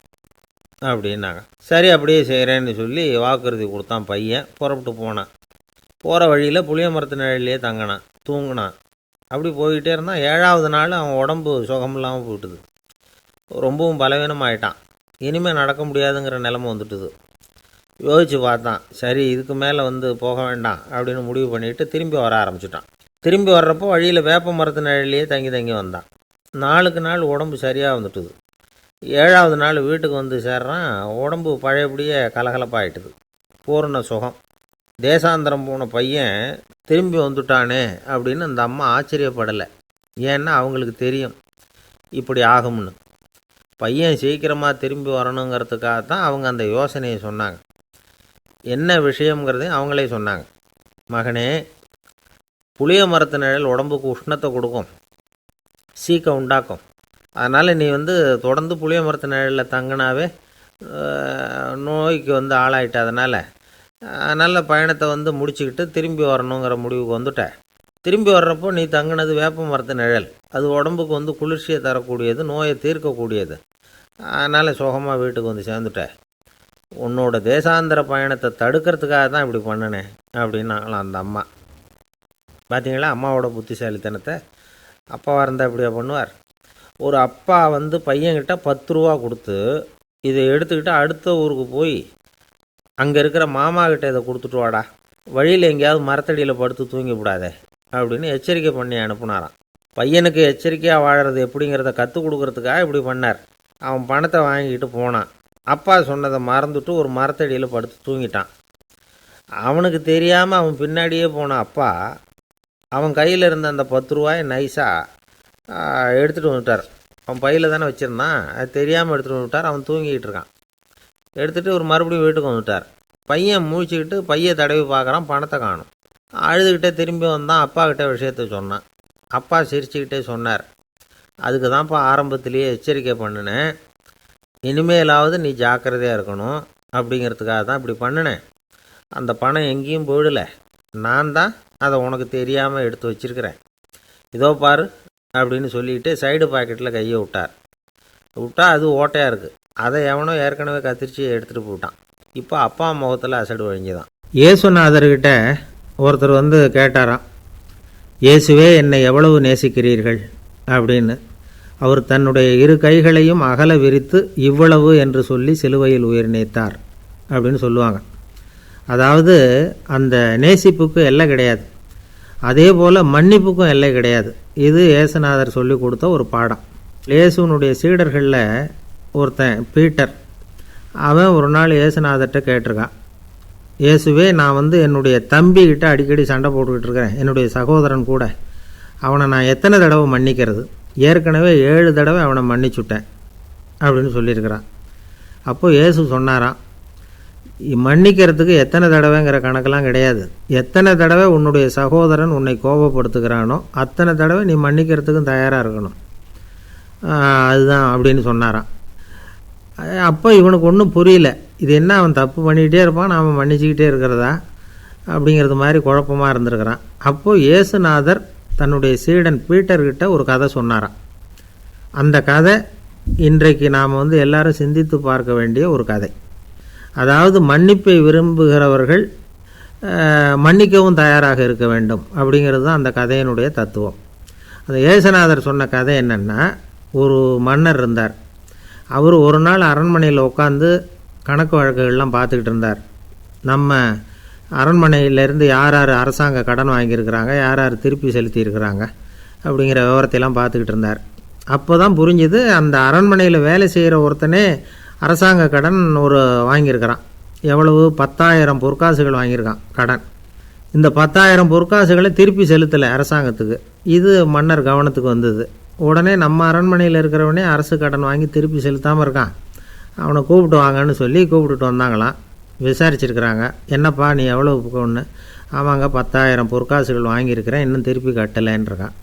அப்படின்னாங்க. சரி, அப்படியே செய்கிறேன்னு சொல்லி வாக்குறுதி கொடுத்தான் பையன். புறப்பட்டு போனான். போகிற வழியில் புளிய மரத்து நிழல்லையே தங்கினான், தூங்கினான். அப்படி போய்கிட்டே இருந்தான். 7ஆவது நாள் அவன் உடம்பு சுகமில்லாமல் போயிட்டுது. ரொம்பவும் பலவீனமாயிட்டான். இனிமேல் நடக்க முடியாதுங்கிற நிலைமை வந்துட்டுது. யோசித்து பார்த்தான். சரி, இதுக்கு மேலே போக வேண்டாம் அப்படின்னு முடிவு பண்ணிவிட்டு திரும்பி வர ஆரம்பிச்சிட்டான். திரும்பி வர்றப்போ வழியில் வேப்ப மரத்து நிழல்லையே தங்கி வந்தான். நாளுக்கு நாள் உடம்பு சரியாக வந்துட்டுது. 7ஆவது நாள் வீட்டுக்கு சேர்றான். உடம்பு பழையபடியே கலகலப்பாயிட்டுது. பூர்ண சுகம். தேசாந்திரம் போன பையன் திரும்பி வந்துட்டானே அப்படின்னு அந்த அம்மா ஆச்சரியப்படலை. ஏன்னா அவங்களுக்கு தெரியும் இப்படி ஆகும்னு. பையன் சீக்கிரமாக திரும்பி வரணுங்கிறதுக்காக தான் அவங்க அந்த யோசனையை சொன்னாங்க. என்ன விஷயங்கிறதையும் அவங்களே சொன்னாங்க. மகனே, புளிய மரத்து நிழல் உடம்புக்கு உஷ்ணத்தை கொடுக்கும், சீக்கம் உண்டாக்கும். அதனால் நீ தொடர்ந்து புளிய மரத்து நிழலில் தங்கினாவே நோய்க்கு ஆளாயிட்ட. அதனால் நல்ல பயணத்தை முடிச்சுக்கிட்டு திரும்பி வரணுங்கிற முடிவுக்கு வந்துட்ட. திரும்பி வர்றப்போ நீ தங்கினது வேப்ப மரத்து நிழல். அது உடம்புக்கு குளிர்ச்சியை தரக்கூடியது, நோயை தீர்க்கக்கூடியது. அதனால் சுகமாக வீட்டுக்கு சேர்ந்துட்ட. உன்னோட தேசாந்திர பயணத்தை தடுக்கிறதுக்காக தான் இப்படி பண்ணினேன் அப்படின்னாங்களாம் அந்த அம்மா. பார்த்தீங்களா அம்மாவோட புத்திசாலித்தனத்தை? அப்பாவாக இருந்தால் இப்படியா பண்ணுவார்? ஒரு அப்பா பையன்கிட்ட 10 ரூபா கொடுத்து இதை எடுத்துக்கிட்டு அடுத்த ஊருக்கு போய் அங்கே இருக்கிற மாமா கிட்ட இதை கொடுத்துட்டு வாடா, வழியில் எங்கேயாவது மரத்தடியில் படுத்து தூங்கி விடாதே அப்படின்னு எச்சரிக்கை பண்ணி அனுப்புனாராம். பையனுக்கு எச்சரிக்கையாக வாழறது எப்படிங்கிறத கற்றுக் கொடுக்கறதுக்காக இப்படி பண்ணார். அவன் பணத்தை வாங்கிட்டு போனான். அப்பா சொன்னதை மறந்துட்டு ஒரு மரத்தடியில் படுத்து தூங்கிட்டான். அவனுக்கு தெரியாமல் அவன் பின்னாடியே போன அப்பா அவன் கையில் இருந்த அந்த 10 ரூபாயை நைஸாக எடுத்துகிட்டு வந்துட்டார். அவன் பையில் தானே வச்சுருந்தான், அது தெரியாமல் எடுத்துகிட்டு வந்துட்டார். அவன் தூங்கிக்கிட்டு இருக்கான். எடுத்துகிட்டு ஒரு மறுபடியும் வீட்டுக்கு வந்துட்டார். பையன் முழிச்சுக்கிட்டு பையை தடவி பார்க்குறான், பணத்தை காணும். அழுதுகிட்டே திரும்பி வந்தான். அப்பா கிட்ட விஷயத்த சொன்னான். அப்பா சிரிச்சுக்கிட்டே சொன்னார், அதுக்கு தான்ப்பா ஆரம்பத்திலேயே எச்சரிக்கை பண்ணினேன், இனிமேலாவது நீ ஜாக்கிரதையாக இருக்கணும் அப்படிங்கிறதுக்காக தான் இப்படி பண்ணினேன். அந்த பணம் எங்கேயும் போயிடலை, நான் தான் அதை உனக்கு தெரியாமல் எடுத்து வச்சிருக்கிறேன். இதோ பாரு அப்படின்னு சொல்லிட்டு சைடு பாக்கெட்டில் கையை விட்டா அது ஓட்டையாக இருக்குது. அதை எவனோ ஏற்கனவே கத்திரிச்சு எடுத்துகிட்டு போட்டான். இப்போ அப்பா முகத்தில் அசடு வழிஞ்சுதான். இயேசுநாதர்கிட்ட ஒருத்தர் கேட்டாராம், இயேசுவே என்னை எவ்வளவு நேசிக்கிறீர்கள் அப்படின்னு. அவர் தன்னுடைய 2 கைகளையும் அகல விரித்து இவ்வளவு என்று சொல்லி சிலுவையில் உயிர் நீத்தார் அப்படின்னு சொல்லுவாங்க. அதாவது அந்த நேசிப்புக்கு எல்லை கிடையாது, அதே போல் மன்னிப்புக்கும் எல்லை கிடையாது. இது இயேசுநாதர் சொல்லி கொடுத்த ஒரு பாடம். இயேசுனுடைய சீடர்களில் ஒருத்தன் பீட்டர், அவன் ஒரு நாள் இயேசுநாதர்கிட்ட கேட்டிருக்கான், இயேசுவே நான் என்னுடைய தம்பிக்கிட்ட அடிக்கடி சண்டை போட்டுக்கிட்டு இருக்கிறேன், என்னுடைய சகோதரன் கூட. அவனை நான் எத்தனை தடவை மன்னிக்கிறது? ஏற்கனவே 7 தடவை அவனை மன்னிச்சுட்டேன் அப்படின்னு சொல்லியிருக்கிறான். அப்போது இயேசு சொன்னாராம், மன்னிக்கிறதுக்கு எத்தனை தடவைங்கிற கணக்கெல்லாம் கிடையாது. எத்தனை தடவை உன்னுடைய சகோதரன் உன்னை கோபப்படுத்துகிறானோ அத்தனை தடவை நீ மன்னிக்கிறதுக்கும் தயாராக இருக்கணும், அதுதான் அப்படின்னு சொன்னாராம். அப்போ இவனுக்கு ஒன்றும் புரியல, இது என்ன அவன் தப்பு பண்ணிக்கிட்டே இருப்பான், நாம் மன்னிச்சிக்கிட்டே இருக்கிறதா அப்படிங்கிறது மாதிரி குழப்பமாக இருந்திருக்கிறான். அப்போது இயேசுநாதர் தன்னுடைய சீடன் பீட்டர்கிட்ட ஒரு கதை சொன்னாராம். அந்த கதை இன்றைக்கு நாம் எல்லாரும் சிந்தித்து பார்க்க வேண்டிய ஒரு கதை. அதாவது மன்னிப்பை விரும்புகிறவர்கள் மன்னிக்கவும் தயாராக இருக்க வேண்டும் அப்படிங்கிறது தான் அந்த கதையினுடைய தத்துவம். அந்த இயேசுநாதர் சொன்ன கதை என்னென்னா, ஒரு மன்னர் இருந்தார். அவர் ஒரு நாள் அரண்மனையில் உட்காந்து கணக்கு வழக்குகள்லாம் பார்த்துக்கிட்டு இருந்தார். நம்ம அரண்மனையிலேருந்து யார் யார் அரசாங்க கடன் வாங்கியிருக்கிறாங்க, யார் யார் திருப்பி செலுத்தியிருக்கிறாங்க அப்படிங்கிற விவரத்தையெல்லாம் பார்த்துக்கிட்டு இருந்தார். அப்போ தான் புரிஞ்சுது, அந்த அரண்மனையில் வேலை செய்கிற ஒருத்தனே அரசாங்க கடன் வாங்கியிருக்கிறான். எவ்வளவு? 10,000 பொற்காசுகள் வாங்கியிருக்கான் கடன். இந்த 10,000 பொற்காசுகளை திருப்பி செலுத்தலை அரசாங்கத்துக்கு. இது மன்னர் கவனத்துக்கு வந்தது. உடனே நம்ம அரண்மனையில் இருக்கிறவனே அரசு கடன் வாங்கி திருப்பி செலுத்தாமல் இருக்கான், அவனை கூப்பிட்டு வாங்கன்னு சொல்லி கூப்பிட்டுட்டு வந்தாங்களாம். விசாரிச்சிருக்கிறாங்க, என்னப்பா நீ எவ்வளோ ஒன்று? ஆமாங்க 10,000 பொற்காசுகள் வாங்கியிருக்கிறேன், இன்னும் திருப்பி கட்டலைன்றிருக்கான்.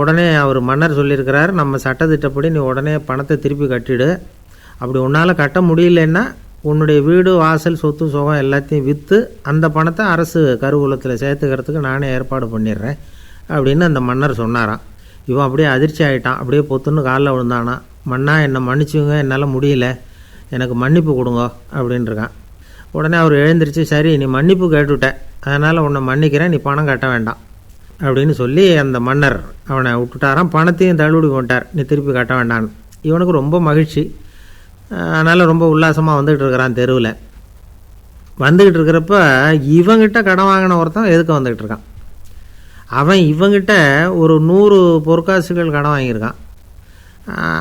உடனே அவர் மன்னர் சொல்லியிருக்கிறார், நம்ம சட்டத்திட்டப்படி நீ உடனே பணத்தை திருப்பி கட்டிடு. அப்படி உன்னால் கட்ட முடியலன்னா உன்னுடைய வீடு வாசல் சொத்து சுகம் எல்லாத்தையும் விற்று அந்த பணத்தை அரசு கருவூலத்தில் சேர்த்துக்கிறதுக்கு நானே ஏற்பாடு பண்ணிடுறேன் அப்படின்னு அந்த மன்னர் சொன்னாராம். இவன் அப்படியே அதிர்ச்சி ஆகிட்டான். அப்படியே பொத்துன்னு காலில் விழுந்தானா, மன்னா என்னை மன்னிச்சுங்க, என்னால் முடியல, எனக்கு மன்னிப்பு கொடுங்க அப்படின்ட்டுருக்கான். உடனே அவர் எழுந்திரிச்சு, சரி நீ மன்னிப்பு கேட்டுவிட்ட, அதனால் உன்னை மன்னிக்கிறேன், நீ பணம் கட்ட வேண்டாம் அப்படின்னு சொல்லி அந்த மன்னர் அவனை விட்டுட்டாராம். பணத்தையும் தள்ளுபடி போட்டார், நீ திருப்பி கட்ட வேண்டான்னு. இவனுக்கு ரொம்ப மகிழ்ச்சி. அதனால் ரொம்ப உல்லாசமாக வந்துக்கிட்டு இருக்கிறான். தெருவில் வந்துக்கிட்டு இருக்கிறப்ப இவங்கிட்ட கடன் வாங்கின ஒருத்தன் எதுக்கு வந்துக்கிட்டு இருக்கான். அவன் இவங்கிட்ட ஒரு 100 பொற்காசுகள் கடன் வாங்கியிருக்கான்.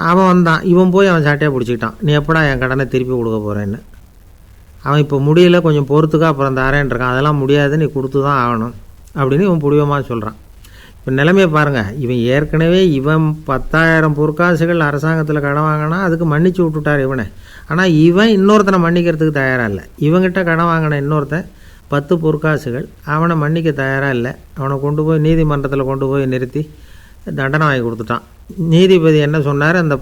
அவன் வந்தான், இவன் போய் அவன் சாட்டையாக பிடிச்சிக்கிட்டான், நீ எப்படா என் கடனை திருப்பி கொடுக்க போகிறேன்னு. அவன் இப்போ முடியல, கொஞ்சம் பொறுத்துக்கா, அப்புறம் தாரேன் இருக்கான். அதெல்லாம் முடியாது, நீ கொடுத்து தான் ஆகணும் அப்படின்னு இவன் பிடிவமாக சொல்கிறான். இப்போ நிலைமையை பாருங்கள், இவன் ஏற்கனவே 10,000 பொற்காசுகள் அரசாங்கத்தில் கடன் வாங்கினா அதுக்கு மன்னிச்சு விட்டுட்டார் இவனை. ஆனால் இவன் இன்னொருத்தனை மன்னிக்கிறதுக்கு தயாராக இல்லை. இவங்கிட்ட கடன் வாங்கின இன்னொருத்தன் 10 பொற்காசுகள், அவனை மன்னிக்க தயாராக இல்லை. அவனை கொண்டு போய் நீதிமன்றத்தில் கொண்டு போய் நிறுத்தி தண்டனை வாங்கி கொடுத்துட்டான். நீதிபதி என்ன சொன்னார், அந்த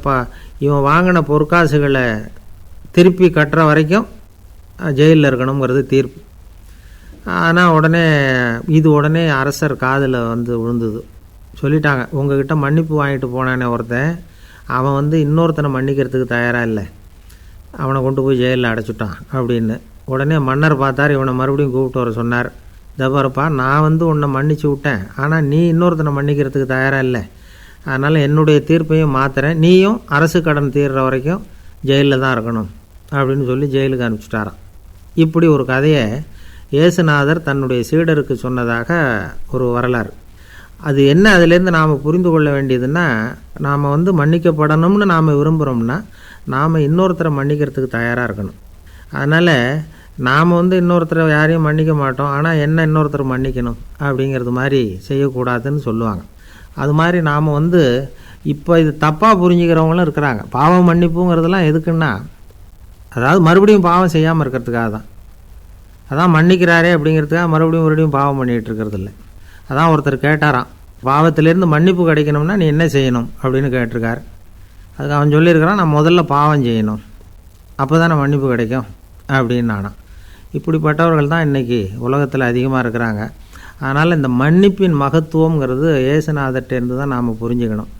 இவன் வாங்கின பொற்காசுகளை திருப்பி கட்டுற வரைக்கும் ஜெயிலில் இருக்கணுங்கிறது தீர்ப்பு. ஆனால் உடனே அரசர் காதில் வந்து விழுந்தது. சொல்லிட்டாங்க, உங்ககிட்ட மன்னிப்பு வாங்கிட்டு போனானே ஒருத்தன், அவன் இன்னொருத்தனை மன்னிக்கிறதுக்கு தயாராக இல்லை, அவனை கொண்டு போய் ஜெயிலில் அடைச்சிட்டான் அப்படின்னு. உடனே மன்னர் பார்த்தார், இவனை மறுபடியும் கூப்பிட்டு வர சொன்னார். தபாரப்பா, நான் உன்னை மன்னிச்சு விட்டேன், ஆனால் நீ இன்னொருத்தனை மன்னிக்கிறதுக்கு தயாராக இல்லை, அதனால் என்னுடைய தீர்ப்பையும் மாற்றுறேன், நீயும் அரசு கடன் தீர்ற வரைக்கும் ஜெயிலில் தான் இருக்கணும் அப்படின்னு சொல்லி ஜெயிலுக்கு அனுப்பிச்சிட்டாராம். இப்படி ஒரு கதையை இயேசுநாதர் தன்னுடைய சீடருக்கு சொன்னதாக ஒரு வரலாறு. அது என்ன, அதிலேருந்து நாம் புரிந்து கொள்ள வேண்டியதுன்னா, நாம் மன்னிக்கப்படணும்னு நாம் விரும்புகிறோம்னா நாம் இன்னொருத்தரை மன்னிக்கிறதுக்கு தயாராக இருக்கணும். அதனால் நாம் இன்னொருத்தரை யாரையும் மன்னிக்க மாட்டோம், ஆனால் என்ன இன்னொருத்தரை மன்னிக்கணும் அப்படிங்கிறது மாதிரி செய்யக்கூடாதுன்னு சொல்லுவாங்க. அது மாதிரி நாம் இப்போ இது தப்பாக புரிஞ்சுக்கிறவங்களும் இருக்கிறாங்க. பாவம் மன்னிப்புங்கிறதெல்லாம் எதுக்குன்னா, அதாவது மறுபடியும் பாவம் செய்யாமல் இருக்கிறதுக்காக தான். அதான் மன்னிக்கிறாரே அப்படிங்கிறதுக்காக மறுபடியும் பாவம் பண்ணிகிட்டு இருக்கிறது இல்லை. அதான் ஒருத்தர் கேட்டாராம், பாவத்திலேருந்து மன்னிப்பு கிடைக்கணும்னா நீ என்ன செய்யணும் அப்படின்னு கேட்டிருக்கார். அதுக்கு அவன் சொல்லியிருக்கிறான், நான் முதல்ல பாவம் செய்யணும், அப்போ தானே மன்னிப்பு கிடைக்கும் அப்படின்னு நானாம். இப்படிப்பட்டவர்கள் தான் இன்றைக்கி உலகத்தில் அதிகமாக இருக்கிறாங்க. அதனால் இந்த மன்னிப்பின் மகத்துவங்கிறது இயேசுநாதர்கிட்டேருந்து தான் நாம் புரிஞ்சுக்கணும்.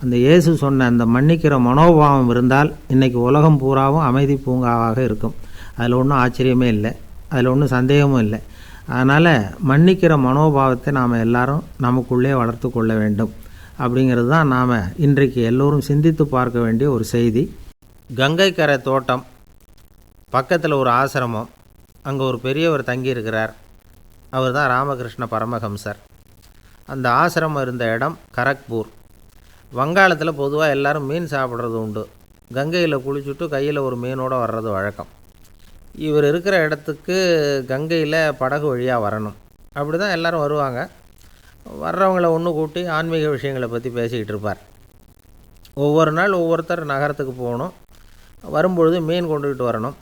அந்த இயேசு சொன்ன அந்த மன்னிக்கிற மனோபாவம் இருந்தால் இன்றைக்கி உலகம் பூராவும் அமைதி பூங்காவாக இருக்கும். அதில் ஒன்றும் ஆச்சரியமே இல்லை, அதில் ஒன்றும் சந்தேகமும் இல்லை. அதனால் மன்னிக்கிற மனோபாவத்தை நாம் எல்லாரும் நமக்குள்ளே வளர்த்து கொள்ள வேண்டும் அப்படிங்கிறது தான் நாம் இன்றைக்கு எல்லோரும் சிந்தித்து பார்க்க வேண்டிய ஒரு செய்தி. கங்கை கரை தோட்டம் பக்கத்தில் ஒரு ஆசிரமம், அங்கே ஒரு பெரியவர் தங்கியிருக்கிறார். அவர் தான் ராமகிருஷ்ண பரமஹம்சர். அந்த ஆசிரமம் இருந்த இடம் கரக்பூர். வங்காளத்தில் பொதுவாக எல்லோரும் மீன் சாப்பிட்றது உண்டு. கங்கையில் குளிச்சுட்டு கையில் ஒரு மீனோடு வர்றது வழக்கம். இவர் இருக்கிற இடத்துக்கு கங்கையில் படகு வழியாக வரணும். அப்படி தான் எல்லோரும் வருவாங்க. வர்றவங்கள ஒன்று கூட்டி ஆன்மீக விஷயங்களை பற்றி பேசிக்கிட்டு இருப்பார். ஒவ்வொரு நாள் ஒவ்வொருத்தர் நகரத்துக்கு போகணும், வரும்பொழுது மீன் கொண்டுக்கிட்டு வரணும்.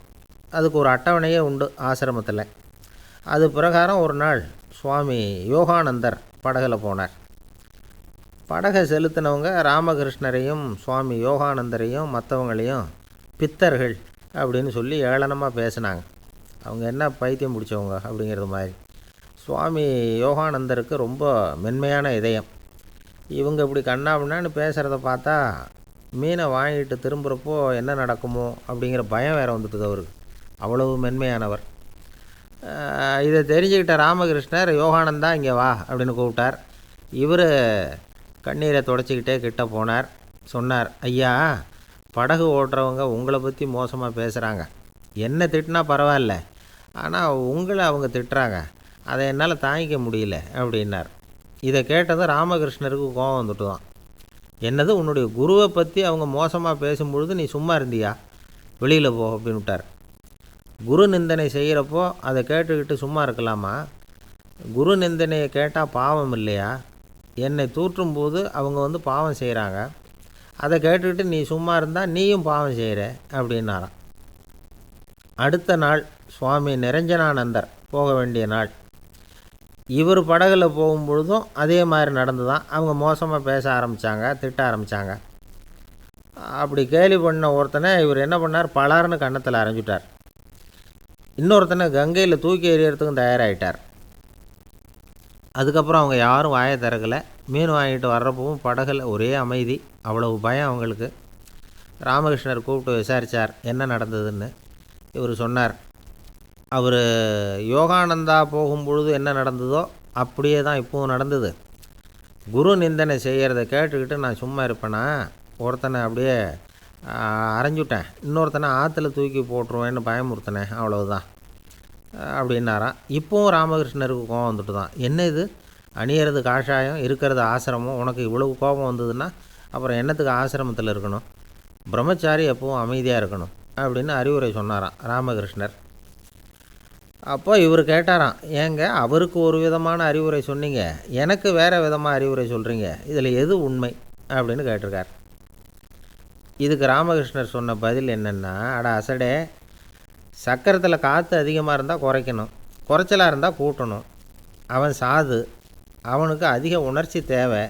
அதுக்கு ஒரு அட்டவணையே உண்டு ஆசிரமத்தில். அது பிரகாரம் ஒரு நாள் சுவாமி யோகானந்தர் படகில் போனார். படகை செலுத்தினவங்க ராமகிருஷ்ணரையும் சுவாமி யோகானந்தரையும் மற்றவங்களையும் பித்தர்கள் அப்படின்னு சொல்லி ஏளனமாக பேசினாங்க. அவங்க என்ன பைத்தியம் பிடிச்சவங்க அப்படிங்கிறது மாதிரி. சுவாமி யோகானந்தருக்கு ரொம்ப மென்மையான இதயம். இவங்க இப்படி கண்ணாபின்னான்னு பேசுகிறத பார்த்தா மீனை வாங்கிட்டு திரும்புகிறப்போ என்ன நடக்குமோ அப்படிங்கிற பயம் வேறு வந்துட்டுது அவருக்கு. அவ்வளவு மென்மையானவர். இதை தெரிஞ்சுக்கிட்ட ராமகிருஷ்ணர், யோகானந்தா இங்கே வா அப்படின்னு கூப்பிட்டார். இவர் கண்ணீரை தொடச்சிக்கிட்டே கிட்ட போனார். சொன்னார், ஐயா, படகு ஓட்டுறவங்க உங்களை பற்றி மோசமாக பேசுகிறாங்க. என்ன திட்டினா பரவாயில்ல, ஆனால் உங்களை அவங்க திட்டுறாங்க, அதை என்னால் தாங்கிக்க முடியல அப்படின்னார். இதை கேட்டதும் ராமகிருஷ்ணருக்கு கோபம் வந்துட்டு தான். என்னது, உன்னுடைய குருவை பற்றி அவங்க மோசமாக பேசும்பொழுது நீ சும்மா இருந்தியா, வெளியில் போ அப்படின்னு விட்டார். குரு நிந்தனை செய்கிறப்போ அதை கேட்டுக்கிட்டு சும்மா இருக்கலாமா? குரு நிந்தனையை கேட்டால் பாவம் இல்லையா? என்னை தூற்றும் போது அவங்க பாவம் செய்கிறாங்க, அதை கேட்டுக்கிட்டு நீ சும்மா இருந்தால் நீயும் பாவம் செய்கிற அப்படின்னாராம். அடுத்த நாள் சுவாமி நிரஞ்சனானந்தர் போக வேண்டிய நாள். இவர் படகுல போகும்பொழுதும் அதே மாதிரி நடந்து தான். அவங்க மோசமாக பேச ஆரம்பித்தாங்க, திட்ட ஆரம்பித்தாங்க. அப்படி கேலி பண்ண ஒருத்தனை இவர் என்ன பண்ணார், பலார்னு கன்னத்தில் அரைஞ்சிட்டார். இன்னொருத்தனை கங்கையில் தூக்கி எறியறதுக்கும் தயாராகிட்டார். அதுக்கப்புறம் அவங்க யாரும் வாயை திறக்கலை. மீன் வாங்கிட்டு வர்றப்பவும் படகுல ஒரே அமைதி, அவ்வளவு பயம் அவங்களுக்கு. ராமகிருஷ்ணர் கூப்பிட்டு விசாரித்தார் என்ன நடந்ததுன்னு. இவர் சொன்னார், அவர் யோகானந்தா போகும்பொழுது என்ன நடந்ததோ அப்படியே தான் இப்போவும் நடந்தது. குரு நிந்தனை செய்கிறத கேட்டுக்கிட்டு நான் சும்மா இருப்பேனா, ஒருத்தனை அப்படியே அரைஞ்சுட்டேன், இன்னொருத்தனை ஆற்றுல தூக்கி போட்டுருவேன்னு பயமுறுத்தினேன், அவ்வளவுதான் அப்படின்னாராம். இப்போவும் ராமகிருஷ்ணருக்கு கோபம் வந்துட்டு தான். என்ன இது, அணியறது காஷாயம், இருக்கிறது ஆசிரமம், உனக்கு இவ்வளவு கோபம் வந்ததுன்னா அப்புறம் என்னத்துக்கு ஆசிரமத்தில் இருக்கணும், பிரம்மச்சாரி எப்பவும் அமைதியாக இருக்கணும் அப்படின்னு அறிவுரை சொன்னாராம் ராமகிருஷ்ணர். அப்போ இவர் கேட்டாராம், ஏங்க அவருக்கு ஒரு விதமான அறிவுரை சொன்னீங்க, எனக்கு வேறு விதமாக அறிவுரை சொல்கிறீங்க, இதில் எது உண்மை அப்படின்னு கேட்டிருக்கார். இதுக்கு ராமகிருஷ்ணர் சொன்ன பதில் என்னென்னா, அட அசடே, சக்கரத்தில் காற்று அதிகமாக இருந்தால் குறைக்கணும், குறைச்சலாக இருந்தால் கூட்டணும். அவன் சாது, அவனுக்கு அதிக உணர்ச்சி தேவை,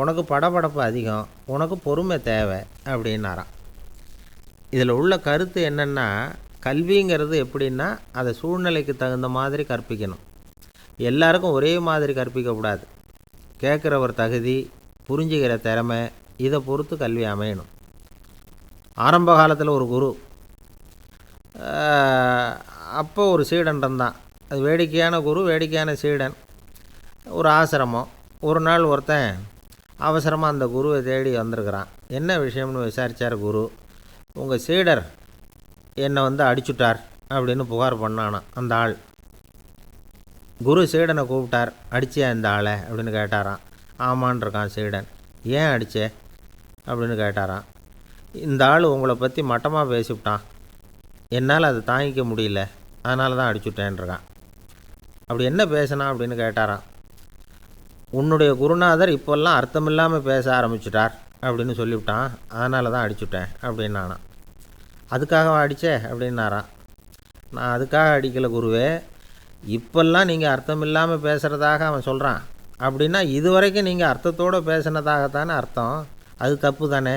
உனக்கு படபடப்பு அதிகம், உனக்கு பொறுமை தேவை அப்படின்னாராம். இதில் உள்ள கருத்து என்னென்னா, கல்விங்கிறது எப்படின்னா அதை சூழ்நிலைக்கு தகுந்த மாதிரி கற்பிக்கணும். எல்லாருக்கும் ஒரே மாதிரி கற்பிக்கக்கூடாது. கேட்குறவர் தகுதி, புரிஞ்சுக்கிற திறமை, இதை பொறுத்து கல்வி அமையணும். ஆரம்ப காலத்தில் ஒரு குரு, அப்போ ஒரு சீடன் இருந்தான். அது வேடிக்கையான குரு, வேடிக்கையான சீடன். ஒரு ஆசிரமம். ஒரு நாள் ஒருத்தன் அவசரமாக அந்த குருவை தேடி வந்திருக்கிறான். என்ன விஷயம்னு விசாரித்தார் குரு. உங்கள் சீடர் என்னை அடிச்சுட்டார் அப்படின்னு புகார் பண்ணானான் அந்த ஆள். குரு சீடனை கூப்பிட்டார். அடிச்சியா இந்த ஆளை அப்படின்னு கேட்டாரான். ஆமான் இருக்கான் சீடன். ஏன் அடித்தே அப்படின்னு கேட்டாரான். இந்த ஆள் உங்களை பற்றி மட்டமாக பேசிவிட்டான், என்னால் அதை தாங்கிக்க முடியல, அதனால தான் அடிச்சுட்டேன்ருக்கான். அப்படி என்ன பேசினான் அப்படின்னு கேட்டாரான். உன்னுடைய குருநாதர் இப்போல்லாம் அர்த்தமில்லாமல் பேச ஆரம்பிச்சுட்டார் அப்படின்னு சொல்லிவிட்டான், அதனால தான் அடிச்சுட்டேன் அப்படின்னானா. அதுக்காக அடித்தே அப்படின்னாரான். நான் அதுக்காக அடிக்கலை குருவே, இப்போல்லாம் நீங்கள் அர்த்தமில்லாமல் பேசுகிறதாக அவன் சொல்கிறான், அப்படின்னா இது வரைக்கும் நீங்கள் அர்த்தத்தோடு பேசினதாகத்தானே அர்த்தம், அது தப்பு தானே,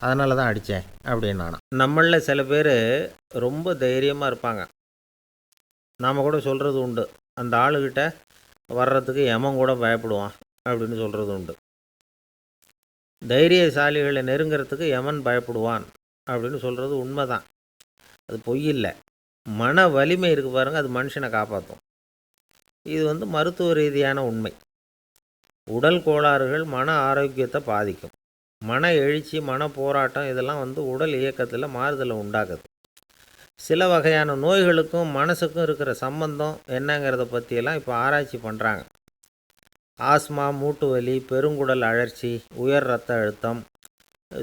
அதனால தான் அடித்தேன் அப்படின்னானா. நம்மளில் சில பேர் ரொம்ப தைரியமாக இருப்பாங்க. நாம் கூட சொல்கிறது உண்டு, அந்த ஆளுகிட்ட வர்றதுக்கு யமன் கூட பயப்படுவான் அப்படின்னு சொல்கிறது உண்டு. தைரியசாலிகளை நெருங்கிறதுக்கு யமன் பயப்படுவான் அப்படின்னு சொல்கிறது உண்மை தான், அது பொய் இல்லை. மன வலிமை இருக்குது பாருங்கள், அது மனுஷனை காப்பாற்றும். இது மருத்துவ ரீதியான உண்மை. உடல் கோளாறுகள் மன ஆரோக்கியத்தை பாதிக்கும். மன எழுச்சி, மன போராட்டம் இதெல்லாம் உடல் இயக்கத்தில் மாறுதலை உண்டாக்குது. சில வகையான நோய்களுக்கும் மனசுக்கும் இருக்கிற சம்பந்தம் என்னங்கிறத பற்றியெல்லாம் இப்போ ஆராய்ச்சி பண்ணுறாங்க. ஆஸ்மா, மூட்டு வலி, பெருங்குடல் அழற்சி, உயர் இரத்த அழுத்தம்,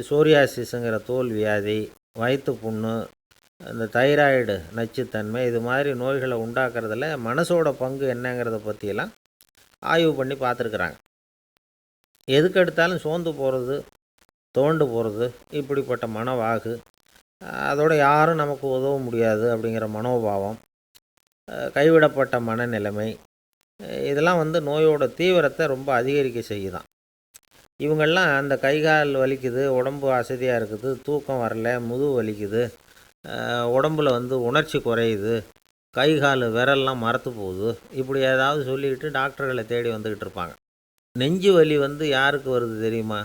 சோரியாசிஸுங்கிற தோல் வியாதி, வயிற்று புண்ணு, இந்த தைராய்டு நச்சுத்தன்மை, இது மாதிரி நோய்களை உண்டாக்குறதுல மனசோட பங்கு என்னங்கிறத பற்றியெல்லாம் ஆய்வு பண்ணி பார்த்துருக்குறாங்க. எதுக்கு எடுத்தாலும் சோர்ந்து போகிறது, தோண்டு போகிறது, இப்படிப்பட்ட மனவாகு, அதோட யாரும் நமக்கு உதவ முடியாது அப்படிங்கிற மனோபாவம், கைவிடப்பட்ட மனநிலைமை, இதெல்லாம் நோயோட தீவிரத்தை ரொம்ப அதிகரிக்க செய்யுதான். இவங்கெல்லாம் அந்த கைகால் வலிக்குது, உடம்பு அசதியாக இருக்குது, தூக்கம் வரல, முதுகு வலிக்குது, உடம்புல உணர்ச்சி குறையுது, கை கால் விரல்லாம் மரத்து போகுது, இப்படி ஏதாவது சொல்லிக்கிட்டு டாக்டர்களை தேடி வந்துக்கிட்டு இருப்பாங்க. நெஞ்சு வலி யாருக்கு வருது தெரியுமா?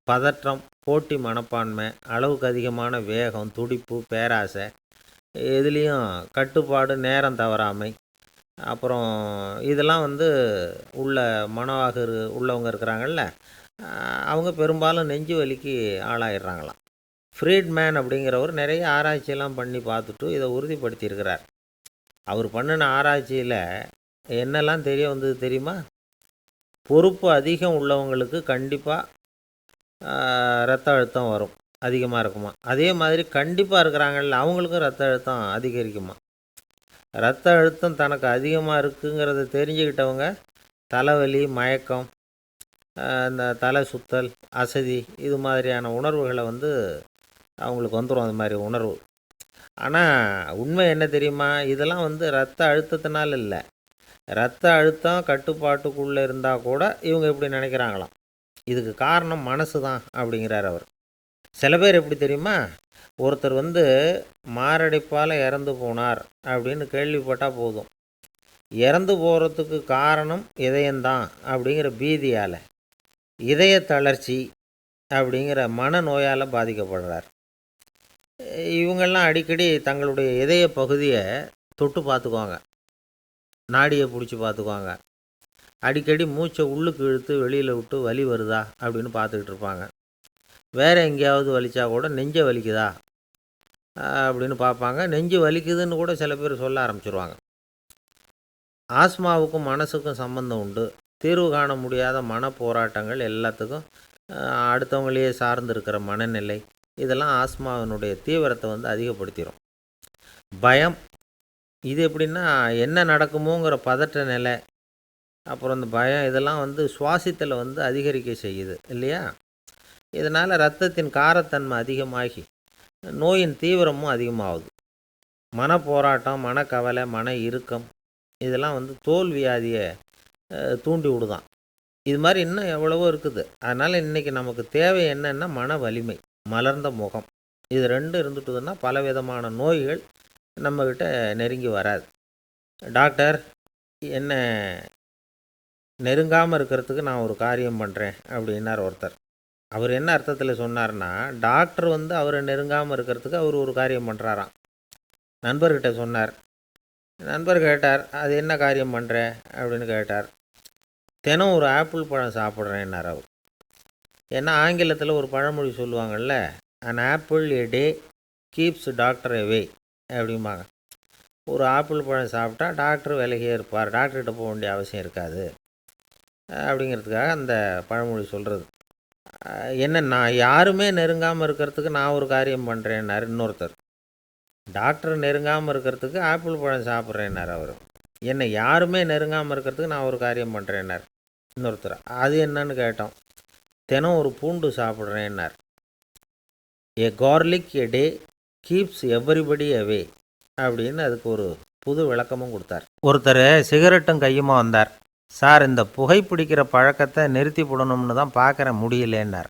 பதற்றம், போட்டி மனப்பான்மை, அளவுக்கு அதிகமான வேகம், துடிப்பு, பேராசை, எதுலேயும் கட்டுப்பாடு, நேரம் தவறாமை, அப்புறம் இதெல்லாம் உள்ள மனவாக உள்ளவங்க இருக்கிறாங்கல்ல, அவங்க பெரும்பாலும் நெஞ்சு வலிக்கு ஆளாயிடுறாங்களாம். ஃப்ரீட்மேன் அப்படிங்கிறவர் நிறைய ஆராய்ச்சியெல்லாம் பண்ணி பார்த்துட்டு இதை உறுதிப்படுத்தியிருக்கிறார். அவர் பண்ணின ஆராய்ச்சியில் என்னெல்லாம் தெரிய வந்தது தெரியுமா? பொறுப்பு அதிகம் உள்ளவங்களுக்கு கண்டிப்பாக இரத்த அழுத்தம் வரும், அதிகமாக இருக்குமா. அதே மாதிரி கண்டிப்பாக இருக்கிறாங்கல்ல, அவங்களுக்கும் இரத்த அழுத்தம் அதிகரிக்குமா. இரத்த அழுத்தம் தனக்கு அதிகமாக இருக்குங்கிறத தெரிஞ்சுக்கிட்டவங்க தலைவலி, மயக்கம், இந்த தலை சுத்தல், அசதி, இது மாதிரியான உணர்வுகளை அவங்களுக்கு வந்துடும், அது மாதிரி உணர்வு. ஆனால் உண்மை என்ன தெரியுமா? இதெல்லாம் இரத்த அழுத்தத்தினால இல்லை, இரத்த அழுத்தம் கட்டுப்பாட்டுக்குள்ளே இருந்தால் கூட இவங்க இப்படி நினைக்கிறாங்களாம். இதுக்கு காரணம் மனசு தான் அப்படிங்கிறார் அவர். சில பேர் எப்படி தெரியுமா? ஒருத்தர் மாரடைப்பால் இறந்து போனார் அப்படின்னு கேள்விப்பட்டால் போதும், இறந்து போகிறதுக்கு காரணம் இதயம்தான் அப்படிங்கிற பீதியால், இதய தளர்ச்சி அப்படிங்கிற மனநோயால் பாதிக்கப்படுறார். இவங்கெல்லாம் அடிக்கடி தங்களுடைய இதய பகுதியை தொட்டு பார்த்துக்குவாங்க, நாடியை பிடிச்சி பார்த்துக்குவாங்க, அடிக்கடி மூச்சை உள்ளுக்கு இழுத்து வெளியில் விட்டு வலி வருதா அப்படின்னு பார்த்துக்கிட்டு இருப்பாங்க. வேறு எங்கேயாவது வலிச்சா கூட நெஞ்சை வலிக்குதா அப்படின்னு பார்ப்பாங்க. நெஞ்சு வலிக்குதுன்னு கூட சில பேர் சொல்ல ஆரம்பிச்சிருவாங்க. ஆஸ்மாவுக்கும் மனசுக்கும் சம்பந்தம் உண்டு. தீர்வு காண முடியாத மன போராட்டங்கள் எல்லாத்துக்கும் அடுத்தவங்களையே சார்ந்து இருக்கிற மனநிலை, இதெல்லாம் ஆஸ்மாவினுடைய தீவிரத்தை அதிகப்படுத்திடும். பயம், இது எப்படின்னா என்ன நடக்குமோங்கிற பதட்ட நிலை, அப்புறம் இந்த பயம் இதெல்லாம் வந்து சுவாசித்தலை வந்து அதிகரிக்க செய்யுது இல்லையா? இதனால் இரத்தத்தின் காரத்தன்மை அதிகமாகி நோயின் தீவிரமும் அதிகமாகுது. மனப்போராட்டம், மனக்கவலை, மன இறுக்கம் இதெல்லாம் வந்து தோல் வியாதியை தூண்டி விடுதான். இது மாதிரி இன்னும் எவ்வளவோ இருக்குது. அதனால் இன்றைக்கி நமக்கு தேவை என்னென்னா மன வலிமை, மலர்ந்த முகம். இது 2 இருந்துட்டுதுன்னா பலவிதமான நோய்கள் நம்மக்கிட்ட நெருங்கி வராது. டாக்டர், என்ன நெருங்காமல் இருக்கிறதுக்கு நான் ஒரு காரியம் பண்ணுறேன் அப்படின்னார் ஒருத்தர். அவர் என்ன அர்த்தத்தில் சொன்னார்னா, டாக்டர் வந்து அவரை நெருங்காமல் இருக்கிறதுக்கு அவர் ஒரு காரியம் பண்ணுறாராம். நண்பர்கிட்ட சொன்னார். நண்பர் கேட்டார், அது என்ன காரியம் பண்ணுற அப்படின்னு கேட்டார். தினம் ஒரு ஆப்பிள் பழம் சாப்பிட்றேன்னார் அவர். ஏன்னா ஆங்கிலத்தில் ஒரு பழமொழி சொல்லுவாங்கள்ல, an apple a day keeps doctor away அப்படிம்பாங்க. ஒரு ஆப்பிள் பழம் சாப்பிட்டா டாக்டர் விலகியே இருப்பார், டாக்டர்கிட்ட போக வேண்டிய அவசியம் இருக்காது அப்படிங்கிறதுக்காக அந்த பழமொழி சொல்கிறது. என்ன, நான் யாருமே நெருங்காமல் இருக்கிறதுக்கு நான் ஒரு காரியம் பண்ணுறேன்னார் இன்னொருத்தர். டாக்டர் நெருங்காமல் இருக்கிறதுக்கு ஆப்பிள் பழம் சாப்பிட்றேன்னார் அவர். என்னை யாருமே நெருங்காமல் இருக்கிறதுக்கு நான் ஒரு காரியம் பண்ணுறேன்னார் இன்னொருத்தர். அது என்னன்னு கேட்டோம். தினம் ஒரு பூண்டு சாப்பிட்றேன்னார். ஏ கார்லிக் எ டே கீப்ஸ் எவ்ரிபடி அவே அப்படின்னு அதுக்கு ஒரு புது விளக்கமும் கொடுத்தார். ஒருத்தர் சிகரெட்டும் கையுமா வந்தார். சார், இந்த புகைப்பிடிக்கிற பழக்கத்தை நிறுத்தி போடணும்னு தான் பார்க்குறேன், முடியலேன்னார்.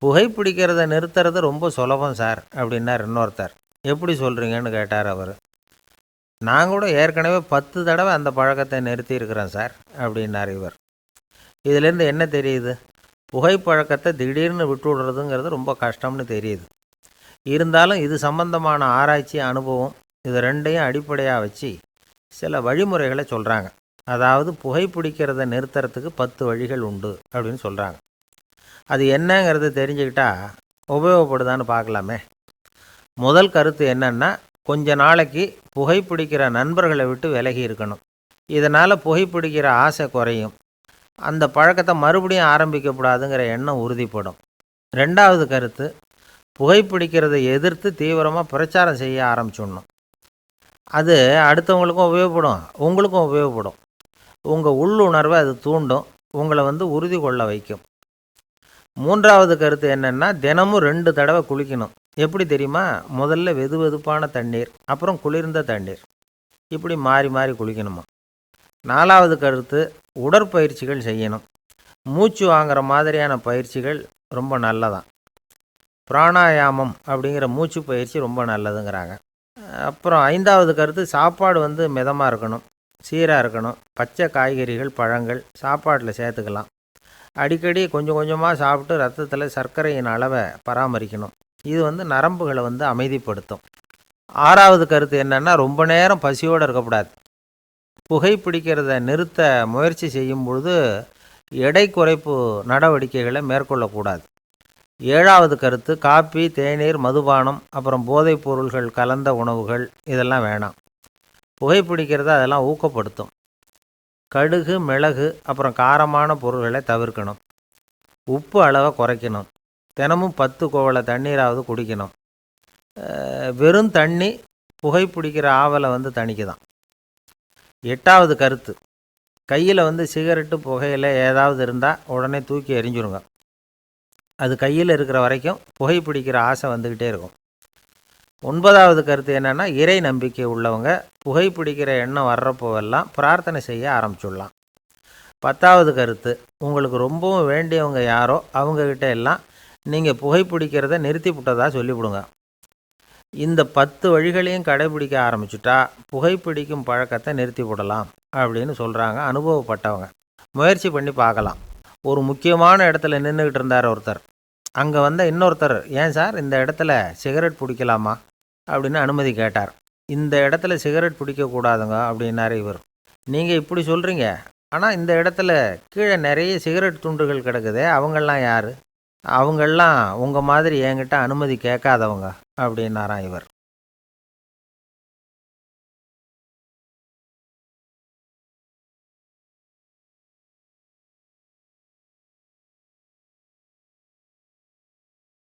புகைப்பிடிக்கிறத நிறுத்துறது ரொம்ப சுலபம் சார் அப்படின்னார் இன்னொருத்தர். எப்படி சொல்கிறீங்கன்னு கேட்டார் அவர். நான் கூட ஏற்கனவே 10 தடவை அந்த பழக்கத்தை நிறுத்தி இருக்கிறேன் சார் அப்படின்னார் இவர். இதிலேருந்து என்ன தெரியுது? புகைப்பழக்கத்தை திடீர்னு விட்டு விடுறதுங்கிறது ரொம்ப கஷ்டம்னு தெரியுது. இருந்தாலும் இது சம்பந்தமான ஆராய்ச்சி, அனுபவம் இது 2ஐயும் அடிப்படையாக வச்சு சில வழிமுறைகளை சொல்கிறாங்க. அதாவது புகைப்பிடிக்கிறத நிறுத்துறதுக்கு 10 வழிகள் உண்டு அப்படின்னு சொல்கிறாங்க. அது என்னங்கிறது தெரிஞ்சுக்கிட்டா உபயோகப்படுதான்னு பார்க்கலாமே. முதல் கருத்து என்னன்னா, கொஞ்ச நாளைக்கு புகைப்பிடிக்கிற நண்பர்களை விட்டு விலகி இருக்கணும். இதனால் புகைப்பிடிக்கிற ஆசை குறையும். அந்த பழக்கத்தை மறுபடியும் ஆரம்பிக்கக்கூடாதுங்கிற எண்ணம் உறுதிப்படும். 2வது கருத்து, புகைப்பிடிக்கிறதை எதிர்த்து தீவிரமாக பிரச்சாரம் செய்ய ஆரம்பிச்சிடணும். அது அடுத்தவங்களுக்கும் உபயோகப்படும், உங்களுக்கும் உபயோகப்படும். உங்கள் உள்ளுணர்வை அது தூண்டும், உங்களை வந்து உறுதி கொள்ள வைக்கும். 3வது கருத்து என்னென்னா, தினமும் 2 தடவை குளிக்கணும். எப்படி தெரியுமா? முதல்ல வெது வெதுப்பான தண்ணீர், அப்புறம் குளிர்ந்த தண்ணீர், இப்படி மாறி மாறி குளிக்கணுமா. 4வது கருத்து, உடற்பயிற்சிகள் செய்யணும். மூச்சு வாங்குற மாதிரியான பயிற்சிகள் ரொம்ப நல்லதான். பிராணாயாமம் அப்படிங்கிற மூச்சு பயிற்சி ரொம்ப நல்லதுங்கிறாங்க. அப்புறம் 5வது கருத்து, சாப்பாடு வந்து மிதமாக இருக்கணும், சீராக இருக்கணும். பச்சை காய்கறிகள், பழங்கள் சாப்பாட்டில் சேர்த்துக்கலாம். அடிக்கடி கொஞ்சம் கொஞ்சமாக சாப்பிட்டு ரத்தத்தில் சர்க்கரையின் அளவை பராமரிக்கணும். இது வந்து நரம்புகளை வந்து அமைதிப்படுத்தும். 6வது கருத்து என்னென்னா, ரொம்ப நேரம் பசியோடு இருக்கக்கூடாது. புகைப்பிடிக்கிறத நிறுத்த முயற்சி செய்யும் பொழுது எடை குறைப்பு நடவடிக்கைகளை மேற்கொள்ளக்கூடாது. 7வது கருத்து, காப்பி, தேநீர், மதுபானம், அப்புறம் போதைப் பொருள்கள் கலந்த உணவுகள் இதெல்லாம் வேணாம். புகைப்பிடிக்கிறத அதெல்லாம் ஊக்கப்படுத்தும். கடுகு, மிளகு, அப்புறம் காரமான பொருள்களை தவிர்க்கணும். உப்பு அளவை குறைக்கணும். தினமும் 10 குவளை தண்ணீராவது குடிக்கணும். வெறும் தண்ணி புகைப்பிடிக்கிற ஆவலை வந்து தணிக்குதான். 8வது கருத்து, கையில் வந்து சிகரெட்டு, புகையில ஏதாவது இருந்தால் உடனே தூக்கி எறிஞ்சிருங்க. அது கையில் இருக்கிற வரைக்கும் புகைப்பிடிக்கிற ஆசை வந்துக்கிட்டே இருக்கும். 9வது கருத்து என்னென்னா, இறை நம்பிக்கை உள்ளவங்க புகைப்பிடிக்கிற எண்ணம் வர்றப்போவெல்லாம் பிரார்த்தனை செய்ய ஆரம்பிச்சுடலாம். 10வது கருத்து, உங்களுக்கு ரொம்பவும் வேண்டியவங்க யாரோ அவங்கக்கிட்ட எல்லாம் நீங்கள் புகைப்பிடிக்கிறத நிறுத்தி விட்டதாக சொல்லிவிடுங்க. இந்த 10 வழிகளையும் கடைபிடிக்க ஆரம்பிச்சுட்டா புகைப்பிடிக்கும் பழக்கத்தை நிறுத்தி விடலாம் அப்படின்னு சொல்கிறாங்க அனுபவப்பட்டவங்க. முயற்சி பண்ணி பார்க்கலாம். ஒரு முக்கியமான இடத்துல நின்றுக்கிட்டு இருந்தார் ஒருத்தர். அங்கே வந்த இன்னொருத்தர், ஏன் சார் இந்த இடத்துல சிகரெட் பிடிக்கலாமா அப்படின்னு அனுமதி கேட்டார். இந்த இடத்துல சிகரெட் பிடிக்கக்கூடாதுங்க அப்படின்னாரு இவர். நீங்கள் இப்படி சொல்கிறீங்க, ஆனால் இந்த இடத்துல கீழே நிறைய சிகரெட் துண்டுகள் கிடக்குதே, அவங்கெல்லாம் யார்? அவங்கெல்லாம் உங்கள் மாதிரி என்கிட்ட அனுமதி கேட்காதவங்க அப்படின்னாராம் இவர்.